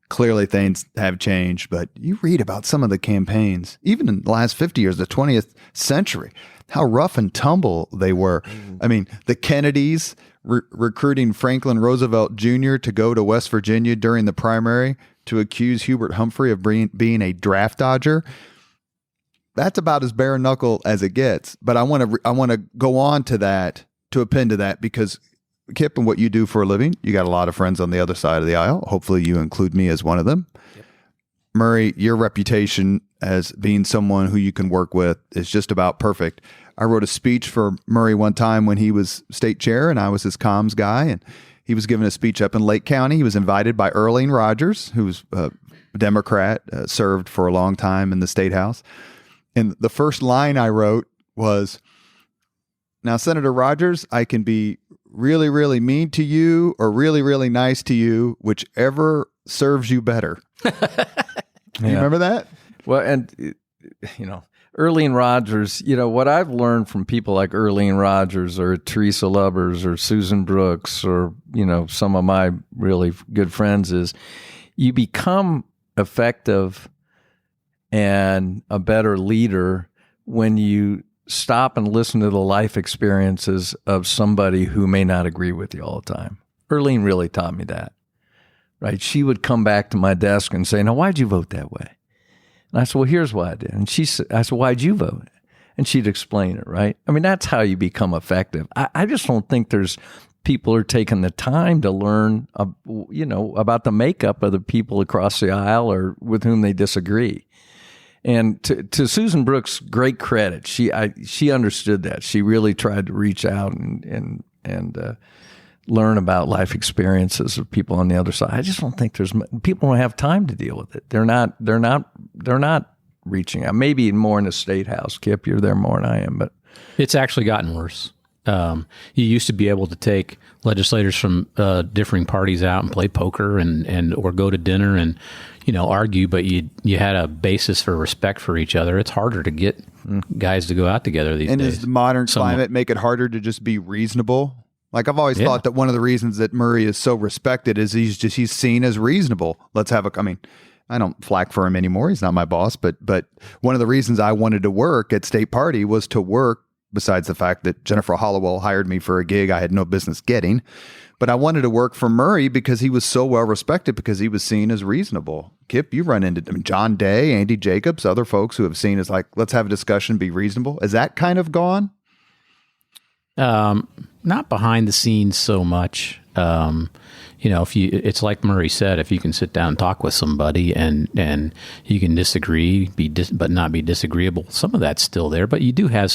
Clearly things have changed, but you read about some of the campaigns, even in the last 50 years, the 20th century, how rough and tumble they were. I mean, the Kennedys recruiting Franklin Roosevelt Jr. to go to West Virginia during the primary to accuse Hubert Humphrey of being a draft dodger. That's about as bare knuckle as it gets. But I want to go on to that, to append to that, because Kip, and what you do for a living, you got a lot of friends on the other side of the aisle. Hopefully you include me as one of them. Yep. Murray, your reputation as being someone who you can work with is just about perfect. I wrote a speech for Murray one time when he was state chair and I was his comms guy, and he was giving a speech up in Lake County. He was invited by Earlene Rogers, who was a Democrat, served for a long time in the state house. And the first line I wrote was, "Now, Senator Rogers, I can be really, really mean to you or really, really nice to you, whichever serves you better." You remember that? Well, and, Earlene Rogers, what I've learned from people like Earlene Rogers or Teresa Lubbers or Susan Brooks or, some of my really good friends is you become effective and a better leader when you stop and listen to the life experiences of somebody who may not agree with you all the time. Earlene really taught me that, right? She would come back to my desk and say, "Now, why'd you vote that way?" And I said, "Well, here's why I did." And I said, "Why'd you vote?" And she'd explain it, right? I mean, that's how you become effective. I just don't think there's people are taking the time to learn, about the makeup of the people across the aisle or with whom they disagree. And to Susan Brooks' great credit, she understood that. She really tried to reach out and learn about life experiences of people on the other side. I just don't think people don't have time to deal with it. They're not reaching out. Maybe more in the state house. Kip, you're there more than I am, but it's actually gotten worse. You used to be able to take legislators from differing parties out and play poker and or go to dinner and argue, but you had a basis for respect for each other. It's harder to get guys to go out together these days. And does the modern climate make it harder to just be reasonable? Like, I've always thought that one of the reasons that Murray is so respected is he's seen as reasonable. I don't flack for him anymore. He's not my boss, but one of the reasons I wanted to work at State Party was to work, besides the fact that Jennifer Hollowell hired me for a gig I had no business getting. But I wanted to work for Murray because he was so well respected, because he was seen as reasonable. Kip, you run into John Day, Andy Jacobs, other folks who have seen as like, let's have a discussion, be reasonable. Is that kind of gone? Not behind the scenes so much. It's like Murray said, if you can sit down and talk with somebody and you can disagree, but not be disagreeable, some of that's still there. But you do have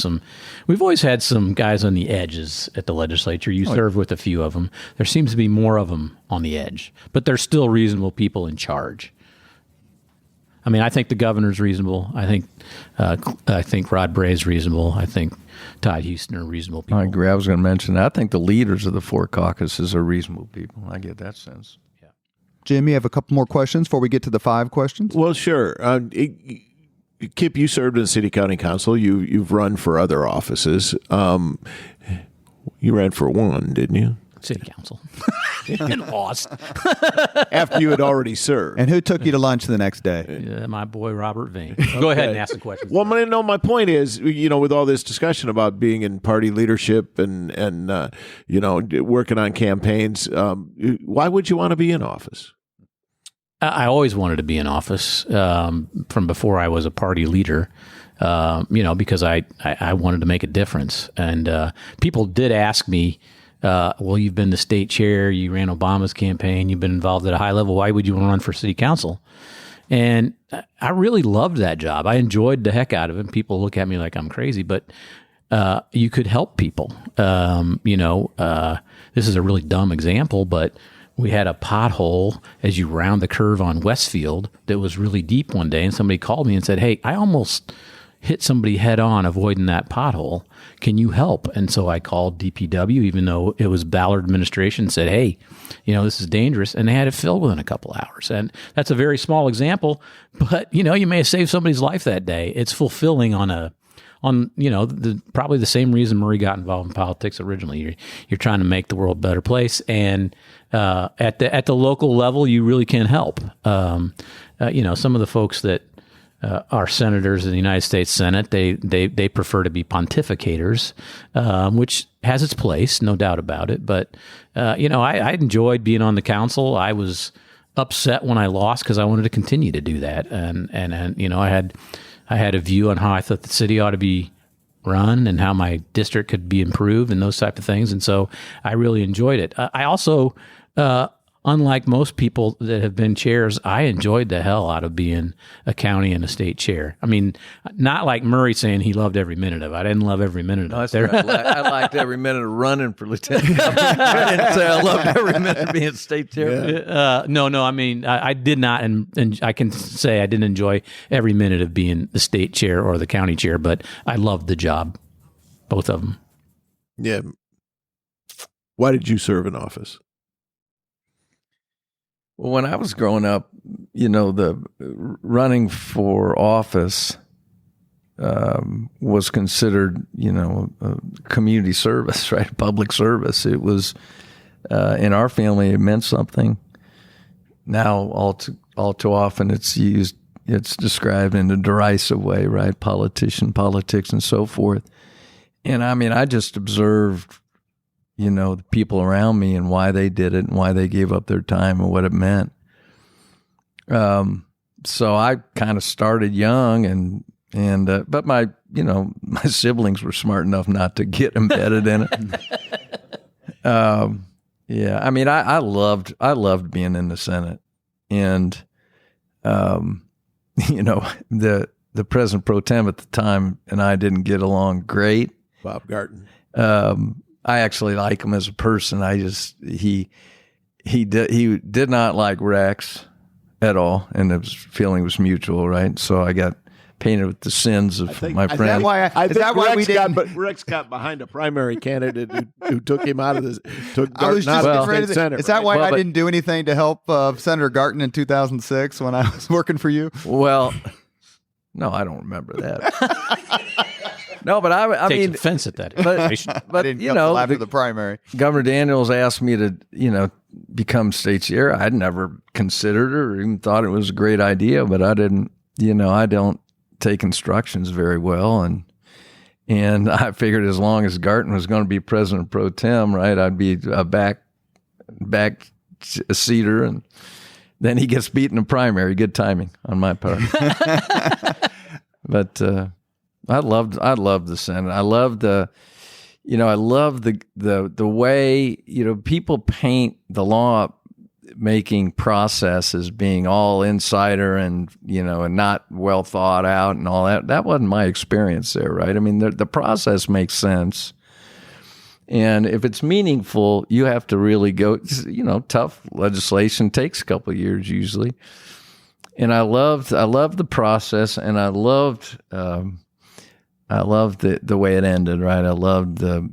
we've always had some guys on the edges at the legislature. You served with a few of them. There seems to be more of them on the edge, but there's still reasonable people in charge. I mean, I think the governor's reasonable. I think Rod Bray's reasonable. I think Todd Houston are reasonable people. I agree. I was going to mention that. I think the leaders of the four caucuses are reasonable people. I get that sense. Yeah. Jim, you have a couple more questions before we get to the 5 questions? Well, sure. Kip, you served in the city county council. You've run for other offices. You ran for one, didn't you? City council. And lost. After you had already served. And who took you to lunch the next day? My boy, Robert Vane. Go ahead and ask the question. Well, my point is, with all this discussion about being in party leadership and working on campaigns, why would you want to be in office? I always wanted to be in office from before I was a party leader, because I wanted to make a difference. And people did ask me, well, you've been the state chair, you ran Obama's campaign, you've been involved at a high level. Why would you want to run for city council? And I really loved that job. I enjoyed the heck out of it. People look at me like I'm crazy, but you could help people. This is a really dumb example, but we had a pothole as you round the curve on Westfield that was really deep one day, and somebody called me and said, "Hey, I almost hit somebody head on avoiding that pothole. Can you help?" And so I called DPW, even though it was Ballard administration, and said, "Hey, this is dangerous." And they had it filled within a couple hours. And that's a very small example, but you may have saved somebody's life that day. It's fulfilling on probably the same reason Murray got involved in politics originally. You're trying to make the world a better place. And at the local level, you really can help. Some of the folks that are senators in the United States Senate, they prefer to be pontificators, which has its place, no doubt about it. But I enjoyed being on the council. I was upset when I lost because I wanted to continue to do that, and I had a view on how I thought the city ought to be run and how my district could be improved and those type of things, and so I really enjoyed it. I also unlike most people that have been chairs, I enjoyed the hell out of being a county and a state chair. I mean, not like Murray saying he loved every minute of it. I didn't love every minute of it. There. I liked every minute of running for lieutenant governor. I didn't say I loved every minute of being state chair. No. I mean, I did not, and I can say I didn't enjoy every minute of being the state chair or the county chair, but I loved the job, both of them. Yeah. Why did you serve in office? Well, when I was growing up, the running for office was considered, a community service, right? Public service. It was, in our family, it meant something. Now, all too often, it's described in a derisive way, right? Politics, and so forth. And I mean, I just observed, the people around me and why they did it and why they gave up their time and what it meant. So I kind of started young but my siblings were smart enough not to get embedded in it. Yeah. I mean, I loved being in the Senate, and, the president pro tem at the time and I didn't get along great. Bob Garton. I actually like him as a person. He did not like Rex at all, and the feeling was mutual, right? So I got painted with the sins of my friend. Rex got behind a primary candidate who took him out of the state Senate. Is that why I didn't do anything to help Senator Garton in 2006 when I was working for you? Well, no, I don't remember that. No, but I Takes mean, offense at that. But after the primary, Governor Daniels asked me to, become state chair. I'd never considered it or even thought it was a great idea, but I didn't. I don't take instructions very well, and I figured as long as Garton was going to be president pro tem, right, I'd be a back seater, and then he gets beat in the primary. Good timing on my part. But. I loved the Senate. I loved the way, people paint the law making process as being all insider and not well thought out and all that. That wasn't my experience there, right? I mean, the process makes sense. And if it's meaningful, you have to really go, tough legislation takes a couple of years usually. And I loved the process, and I loved the way it ended, right? I loved the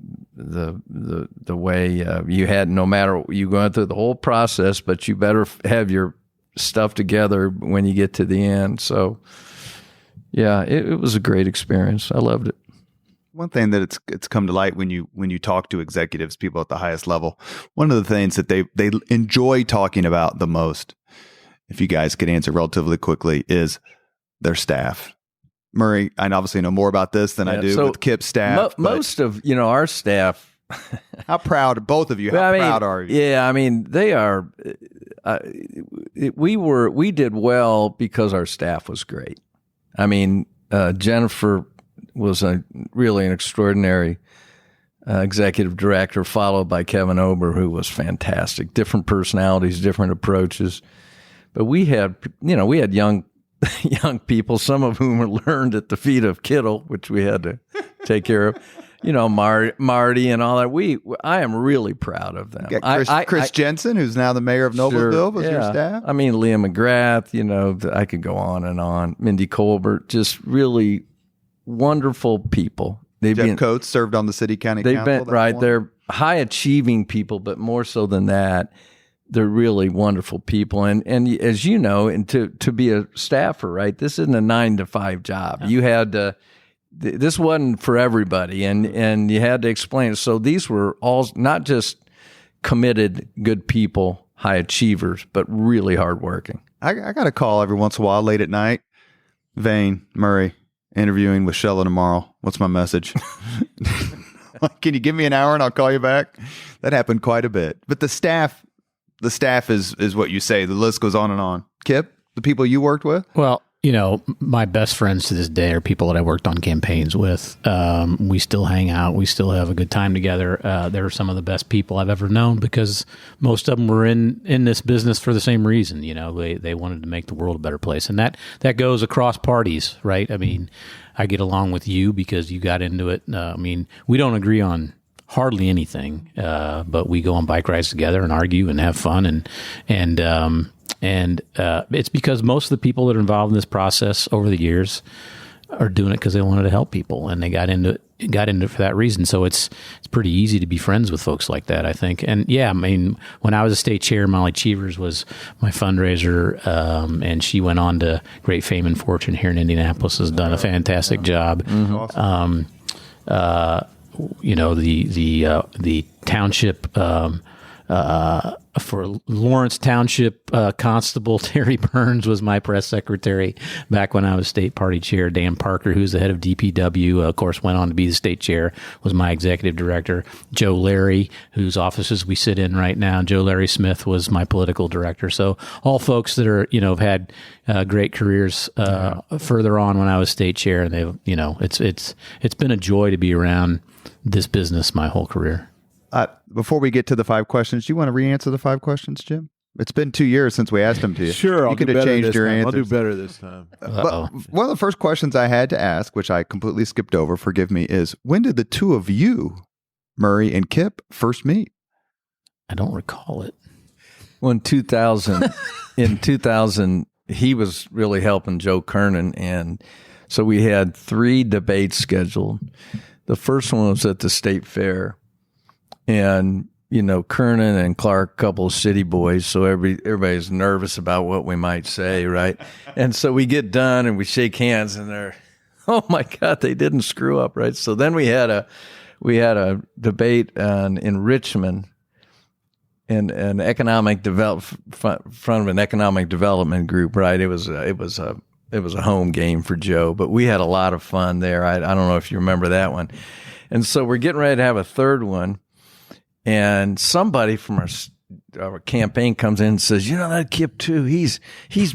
way you had, no matter you going through the whole process, but you better have your stuff together when you get to the end. So, yeah, it was a great experience. I loved it. One thing that it's come to light when you talk to executives, people at the highest level, one of the things that they enjoy talking about the most, if you guys could answer relatively quickly, is their staff. Murray, I obviously know more about this than I do with Kip's staff. Most of our staff. How proud, both of you? Proud are you? Yeah, I mean, they are. We did well because our staff was great. I mean, Jennifer was really an extraordinary executive director, followed by Kevin Ober, who was fantastic. Different personalities, different approaches, but we had young people, some of whom learned at the feet of Kittle, which we had to take care of. Marty and all that. I am really proud of them. Chris Jensen, who's now the mayor of Noblesville, was your staff. I mean, Leah McGrath. I could go on and on. Mindy Colbert, just really wonderful people. Jeff Coates served on the city county council. They've been right. They're high achieving people, but more so than that, they're really wonderful people. And as you know, and to be a staffer, right, this isn't a 9-to-5 job. Yeah. You had to, this wasn't for everybody, and you had to explain it. So these were all not just committed, good people, high achievers, but really hardworking. I got a call every once in a while late at night. Vane, Murray, interviewing with Shella tomorrow. What's my message? Can you give me an hour and I'll call you back? That happened quite a bit. But the staff is what you say. The list goes on and on. Kip, the people you worked with? Well, my best friends to this day are people that I worked on campaigns with. We still hang out. We still have a good time together. They're some of the best people I've ever known because most of them were in this business for the same reason. They wanted to make the world a better place. And that goes across parties, right? I mean, I get along with you because you got into it. We don't agree on hardly anything, but we go on bike rides together and argue and have fun. And it's because most of the people that are involved in this process over the years are doing it because they wanted to help people, and they got into it for that reason. So it's pretty easy to be friends with folks like that, I think. And when I was a state chair, Molly Cheevers was my fundraiser, and she went on to great fame and fortune here in Indianapolis. Has done a fantastic job. Awesome. The township. For Lawrence Township Constable Terry Burns was my press secretary back when I was state party chair. Dan Parker, who's the head of DPW, of course, went on to be the state chair, was my executive director. Joe Larry, whose offices we sit in right now, Joe Larry Smith was my political director. So all folks that are, have had great careers further on when I was state chair, and they've, it's been a joy to be around this business my whole career. Before we get to the 5 questions, do you want to re-answer the 5 questions, Jim? It's been 2 years since we asked them to you. Sure, you could have changed your answers. I'll do better this time. But one of the first questions I had to ask, which I completely skipped over, forgive me, is when did the two of you, Murray and Kip, first meet? I don't recall it. Well, in 2000, he was really helping Joe Kernan, and so we had 3 debates scheduled. The first one was at the state fair. And, Kernan and Clark, a couple of city boys, so everybody's nervous about what we might say, right? And so we get done and we shake hands, and they're, oh my God, they didn't screw up, right? So then we had a debate in Richmond in an economic front of an economic development group, right? It was a home game for Joe, but we had a lot of fun there. I don't know if you remember that one. And so we're getting ready to have a third one. And somebody from our campaign comes in and says, that Kip Tew, he's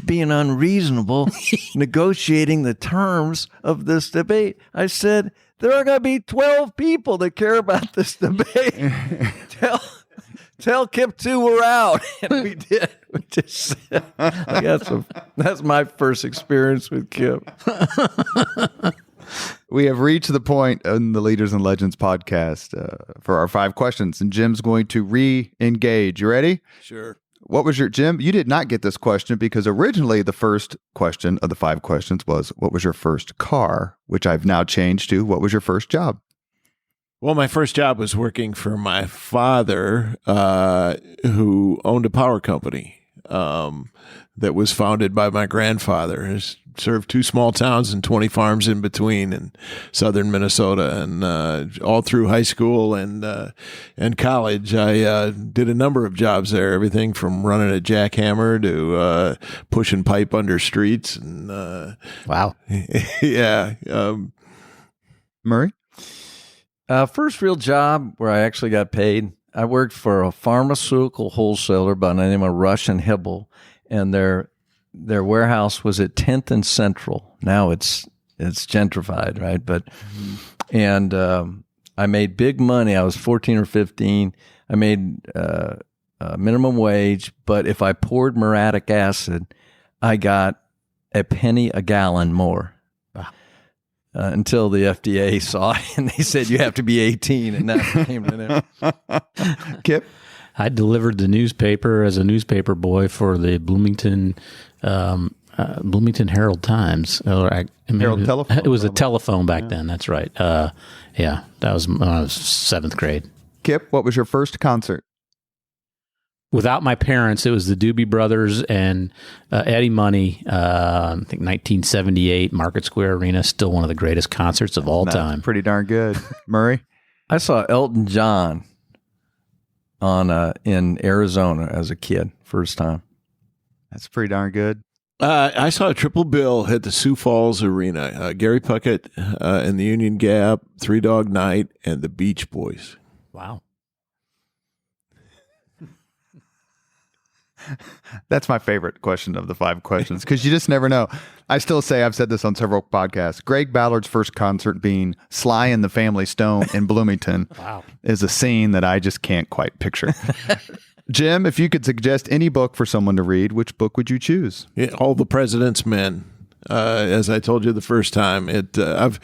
being unreasonable negotiating the terms of this debate. I said, there are going to be 12 people that care about this debate. Tell Kip Tew we're out. And we did. We just that's my first experience with Kip. We have reached the point in the Leaders and Legends podcast for our 5 questions, and Jim's going to re-engage. You ready? Sure. Jim, you did not get this question because originally the first question of the 5 questions was, what was your first car? Which I've now changed to, what was your first job? Well, my first job was working for my father, who owned a power company that was founded by my grandfather. He served 2 small towns and 20 farms in between in southern Minnesota. And all through high school and college, I did a number of jobs there, everything from running a jackhammer to pushing pipe under streets. And wow. Yeah. Murray? First real job where I actually got paid, I worked for a pharmaceutical wholesaler by the name of Rush and Hibble, and their warehouse was at 10th and Central. Now it's gentrified, right? But and I made big money. I was 14 or 15. I made minimum wage, but if I poured muriatic acid, I got a penny a gallon more. Until the FDA saw it and they said you have to be 18, and that came to them. Kip? I delivered the newspaper as a newspaper boy for the Bloomington Herald Times. Herald Telephone. It was a telephone back then. That's right. Yeah, that was when I was 7th grade. Kip, what was your first concert? Without my parents, it was the Doobie Brothers and Eddie Money. I think 1978, Market Square Arena, still one of the greatest concerts of all time. Pretty darn good. Murray? I saw Elton John in Arizona as a kid, first time. That's pretty darn good. I saw a triple bill at the Sioux Falls Arena. Gary Puckett and the Union Gap, 3 Dog Night, and the Beach Boys. Wow. That's my favorite question of the 5 questions because you just never know. I still say, I've said this on several podcasts, Greg Ballard's first concert being Sly and the Family Stone in Bloomington is a scene that I just can't quite picture. Jim, if you could suggest any book for someone to read, which book would you choose? All the President's Men. As I told you the first time, I'm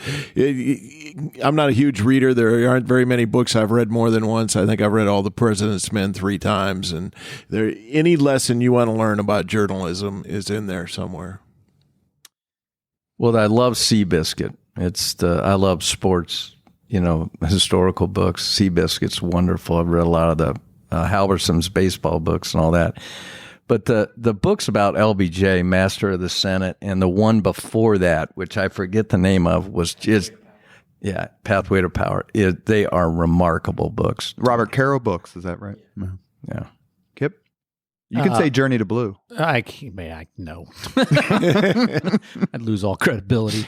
not a huge reader. There aren't very many books I've read more than once. I think I've read All the President's Men 3 times. And any lesson you want to learn about journalism is in there somewhere. Well, I love Seabiscuit. I love sports, historical books. Seabiscuit's wonderful. I've read a lot of the Halverson's baseball books and all that. But the books about LBJ, Master of the Senate, and the one before that, which I forget the name of, was just, Pathway to Power. They are remarkable books. Robert Caro books, is that right? Yeah. Kip? You can say Journey to Blue. No. I'd lose all credibility.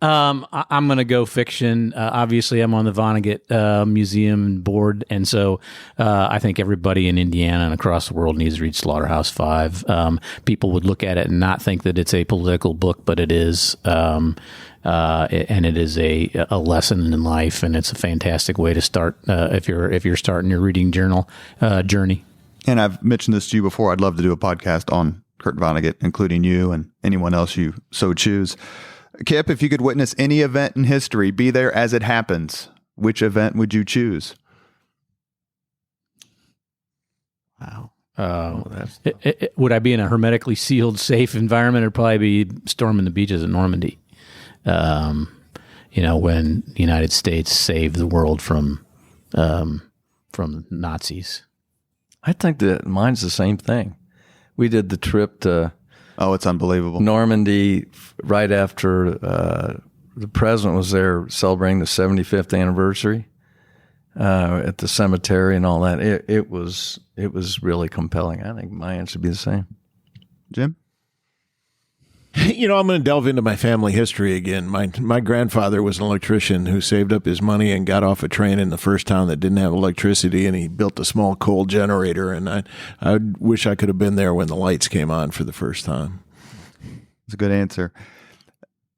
I'm going to go fiction. Obviously, I'm on the Vonnegut Museum board, and so I think everybody in Indiana and across the world needs to read Slaughterhouse-Five. People would look at it and not think that it's a political book, but it is, and it is a lesson in life, and it's a fantastic way to start if you're starting your reading journey. And I've mentioned this to you before. I'd love to do a podcast on Kurt Vonnegut, including you and anyone else you so choose. Kip, if you could witness any event in history, be there as it happens, which event would you choose? Wow. Would I be in a hermetically sealed, safe environment? It'd probably be storming the beaches at Normandy. When the United States saved the world from Nazis. I think that mine's the same thing. We did the trip to it's unbelievable. Normandy right after the president was there celebrating the 75th anniversary at the cemetery and all that. It was really compelling. I think my answer would be the same. Jim? I'm going to delve into my family history again. My grandfather was an electrician who saved up his money and got off a train in the first town that didn't have electricity, and he built a small coal generator. And I wish I could have been there when the lights came on for the first time. That's a good answer.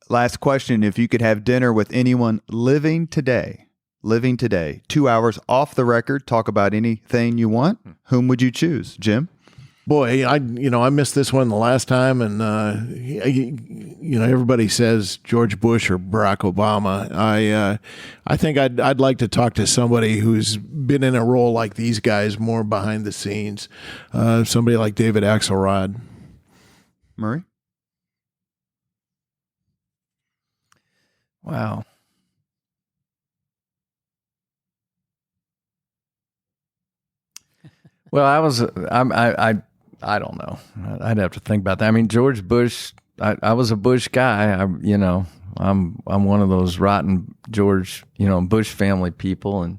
Last question. If you could have dinner with anyone living today, 2 hours off the record, talk about anything you want, whom would you choose? Jim? Boy, I missed this one the last time, and everybody says George Bush or Barack Obama. I think I'd like to talk to somebody who's been in a role like these guys, more behind the scenes. Somebody like David Axelrod. Murray? Wow. Well, I don't know. I'd have to think about that. I mean, George Bush, I was a Bush guy. I'm one of those rotten George, Bush family people. And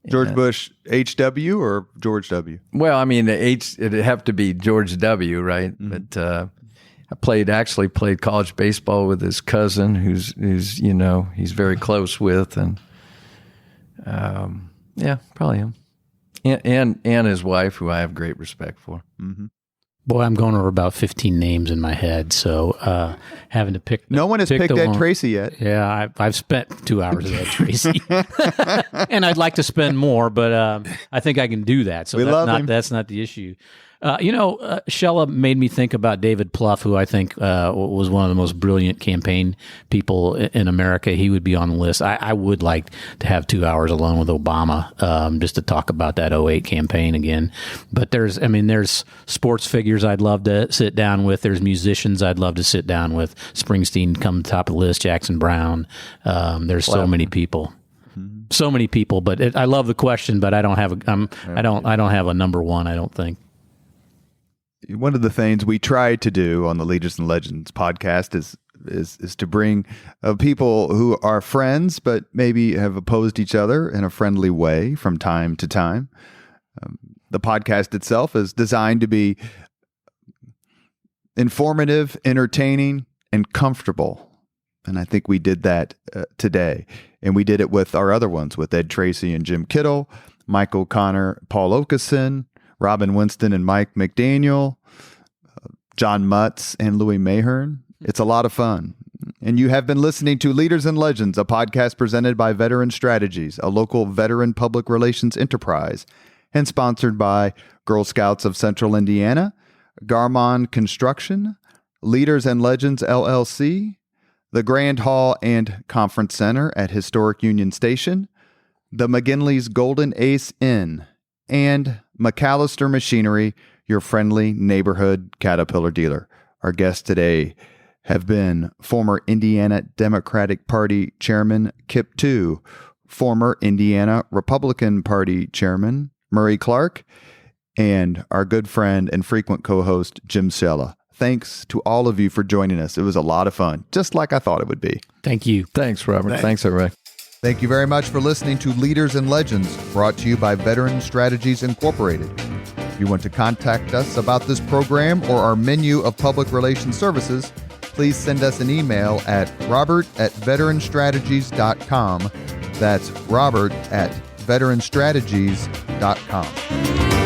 George Bush, H.W. or George W.? Well, I mean, it'd have to be George W., right? Mm-hmm. But I actually played college baseball with his cousin, who's he's very close with, and probably him. And his wife, who I have great respect for. Mm-hmm. Boy, I'm going over about 15 names in my head, so having to pick. No one has picked Ed Tracy yet. Yeah, I've spent 2 hours with Ed Tracy, and I'd like to spend more, but I think I can do that. So that's not the issue. Shella made me think about David Plouffe, who I think was one of the most brilliant campaign people in America. He would be on the list. I would like to have 2 hours alone with Obama, just to talk about that 2008 campaign again. But there's sports figures I'd love to sit down with. There's musicians I'd love to sit down with. Springsteen come top of the list. Jackson Brown. There's so many people. So many people. But I love the question, but I don't have I don't have a number one. I don't think. One of the things we try to do on the Leaders and Legends podcast is to bring people who are friends, but maybe have opposed each other in a friendly way from time to time. The podcast itself is designed to be informative, entertaining, and comfortable. And I think we did that today. And we did it with our other ones, with Ed Tracy and Jim Kittle, Michael Connor, Paul Okeson, Robin Winston and Mike McDaniel, John Mutz and Louis Mahern. It's a lot of fun. And you have been listening to Leaders and Legends, a podcast presented by Veteran Strategies, a local veteran public relations enterprise, and sponsored by Girl Scouts of Central Indiana, Garmon Construction, Leaders and Legends LLC, the Grand Hall and Conference Center at Historic Union Station, the McGinley's Golden Ace Inn, and McAllister Machinery, your friendly neighborhood Caterpillar dealer. Our guests today have been former Indiana Democratic Party Chairman Kip Tew, former Indiana Republican Party Chairman Murray Clark, and our good friend and frequent co-host Jim Shella. Thanks to all of you for joining us. It was a lot of fun, just like I thought it would be. Thank you. Thanks, Robert. Thanks, everybody. Thank you very much for listening to Leaders and Legends, brought to you by Veteran Strategies Incorporated. If you want to contact us about this program or our menu of public relations services, please send us an email at robert@veteranstrategies.com. That's robert@veteranstrategies.com.